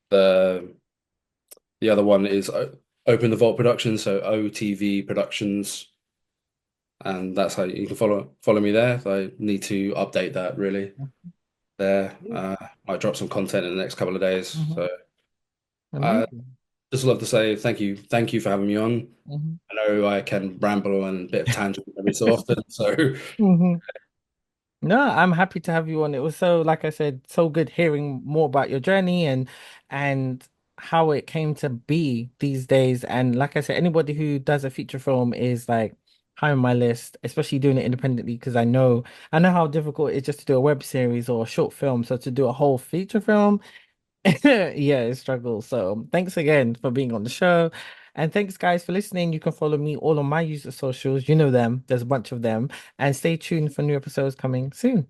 the other one is Open the Vault Productions, so OTV Productions, and that's how you can follow me there. So I need to update that really there. Might drop some content in the next couple of days. Mhm. So I Amazing. just love to say thank you for having me on. Mhm. I know I can ramble and a bit of tangent every so often, so Mhm. No, I'm happy to have you on. It was so, like I said, so good hearing more about your journey and how it came to be these days. And like I said, anybody who does a feature film is like high on my list, especially doing it independently because I know how difficult it is just to do a web series or a short film. So to do a whole feature film, yeah, it struggles. So thanks again for being on the show. And thanks guys for listening. You can follow me all on my user socials. You know them. There's a bunch of them. And stay tuned for new episodes coming soon.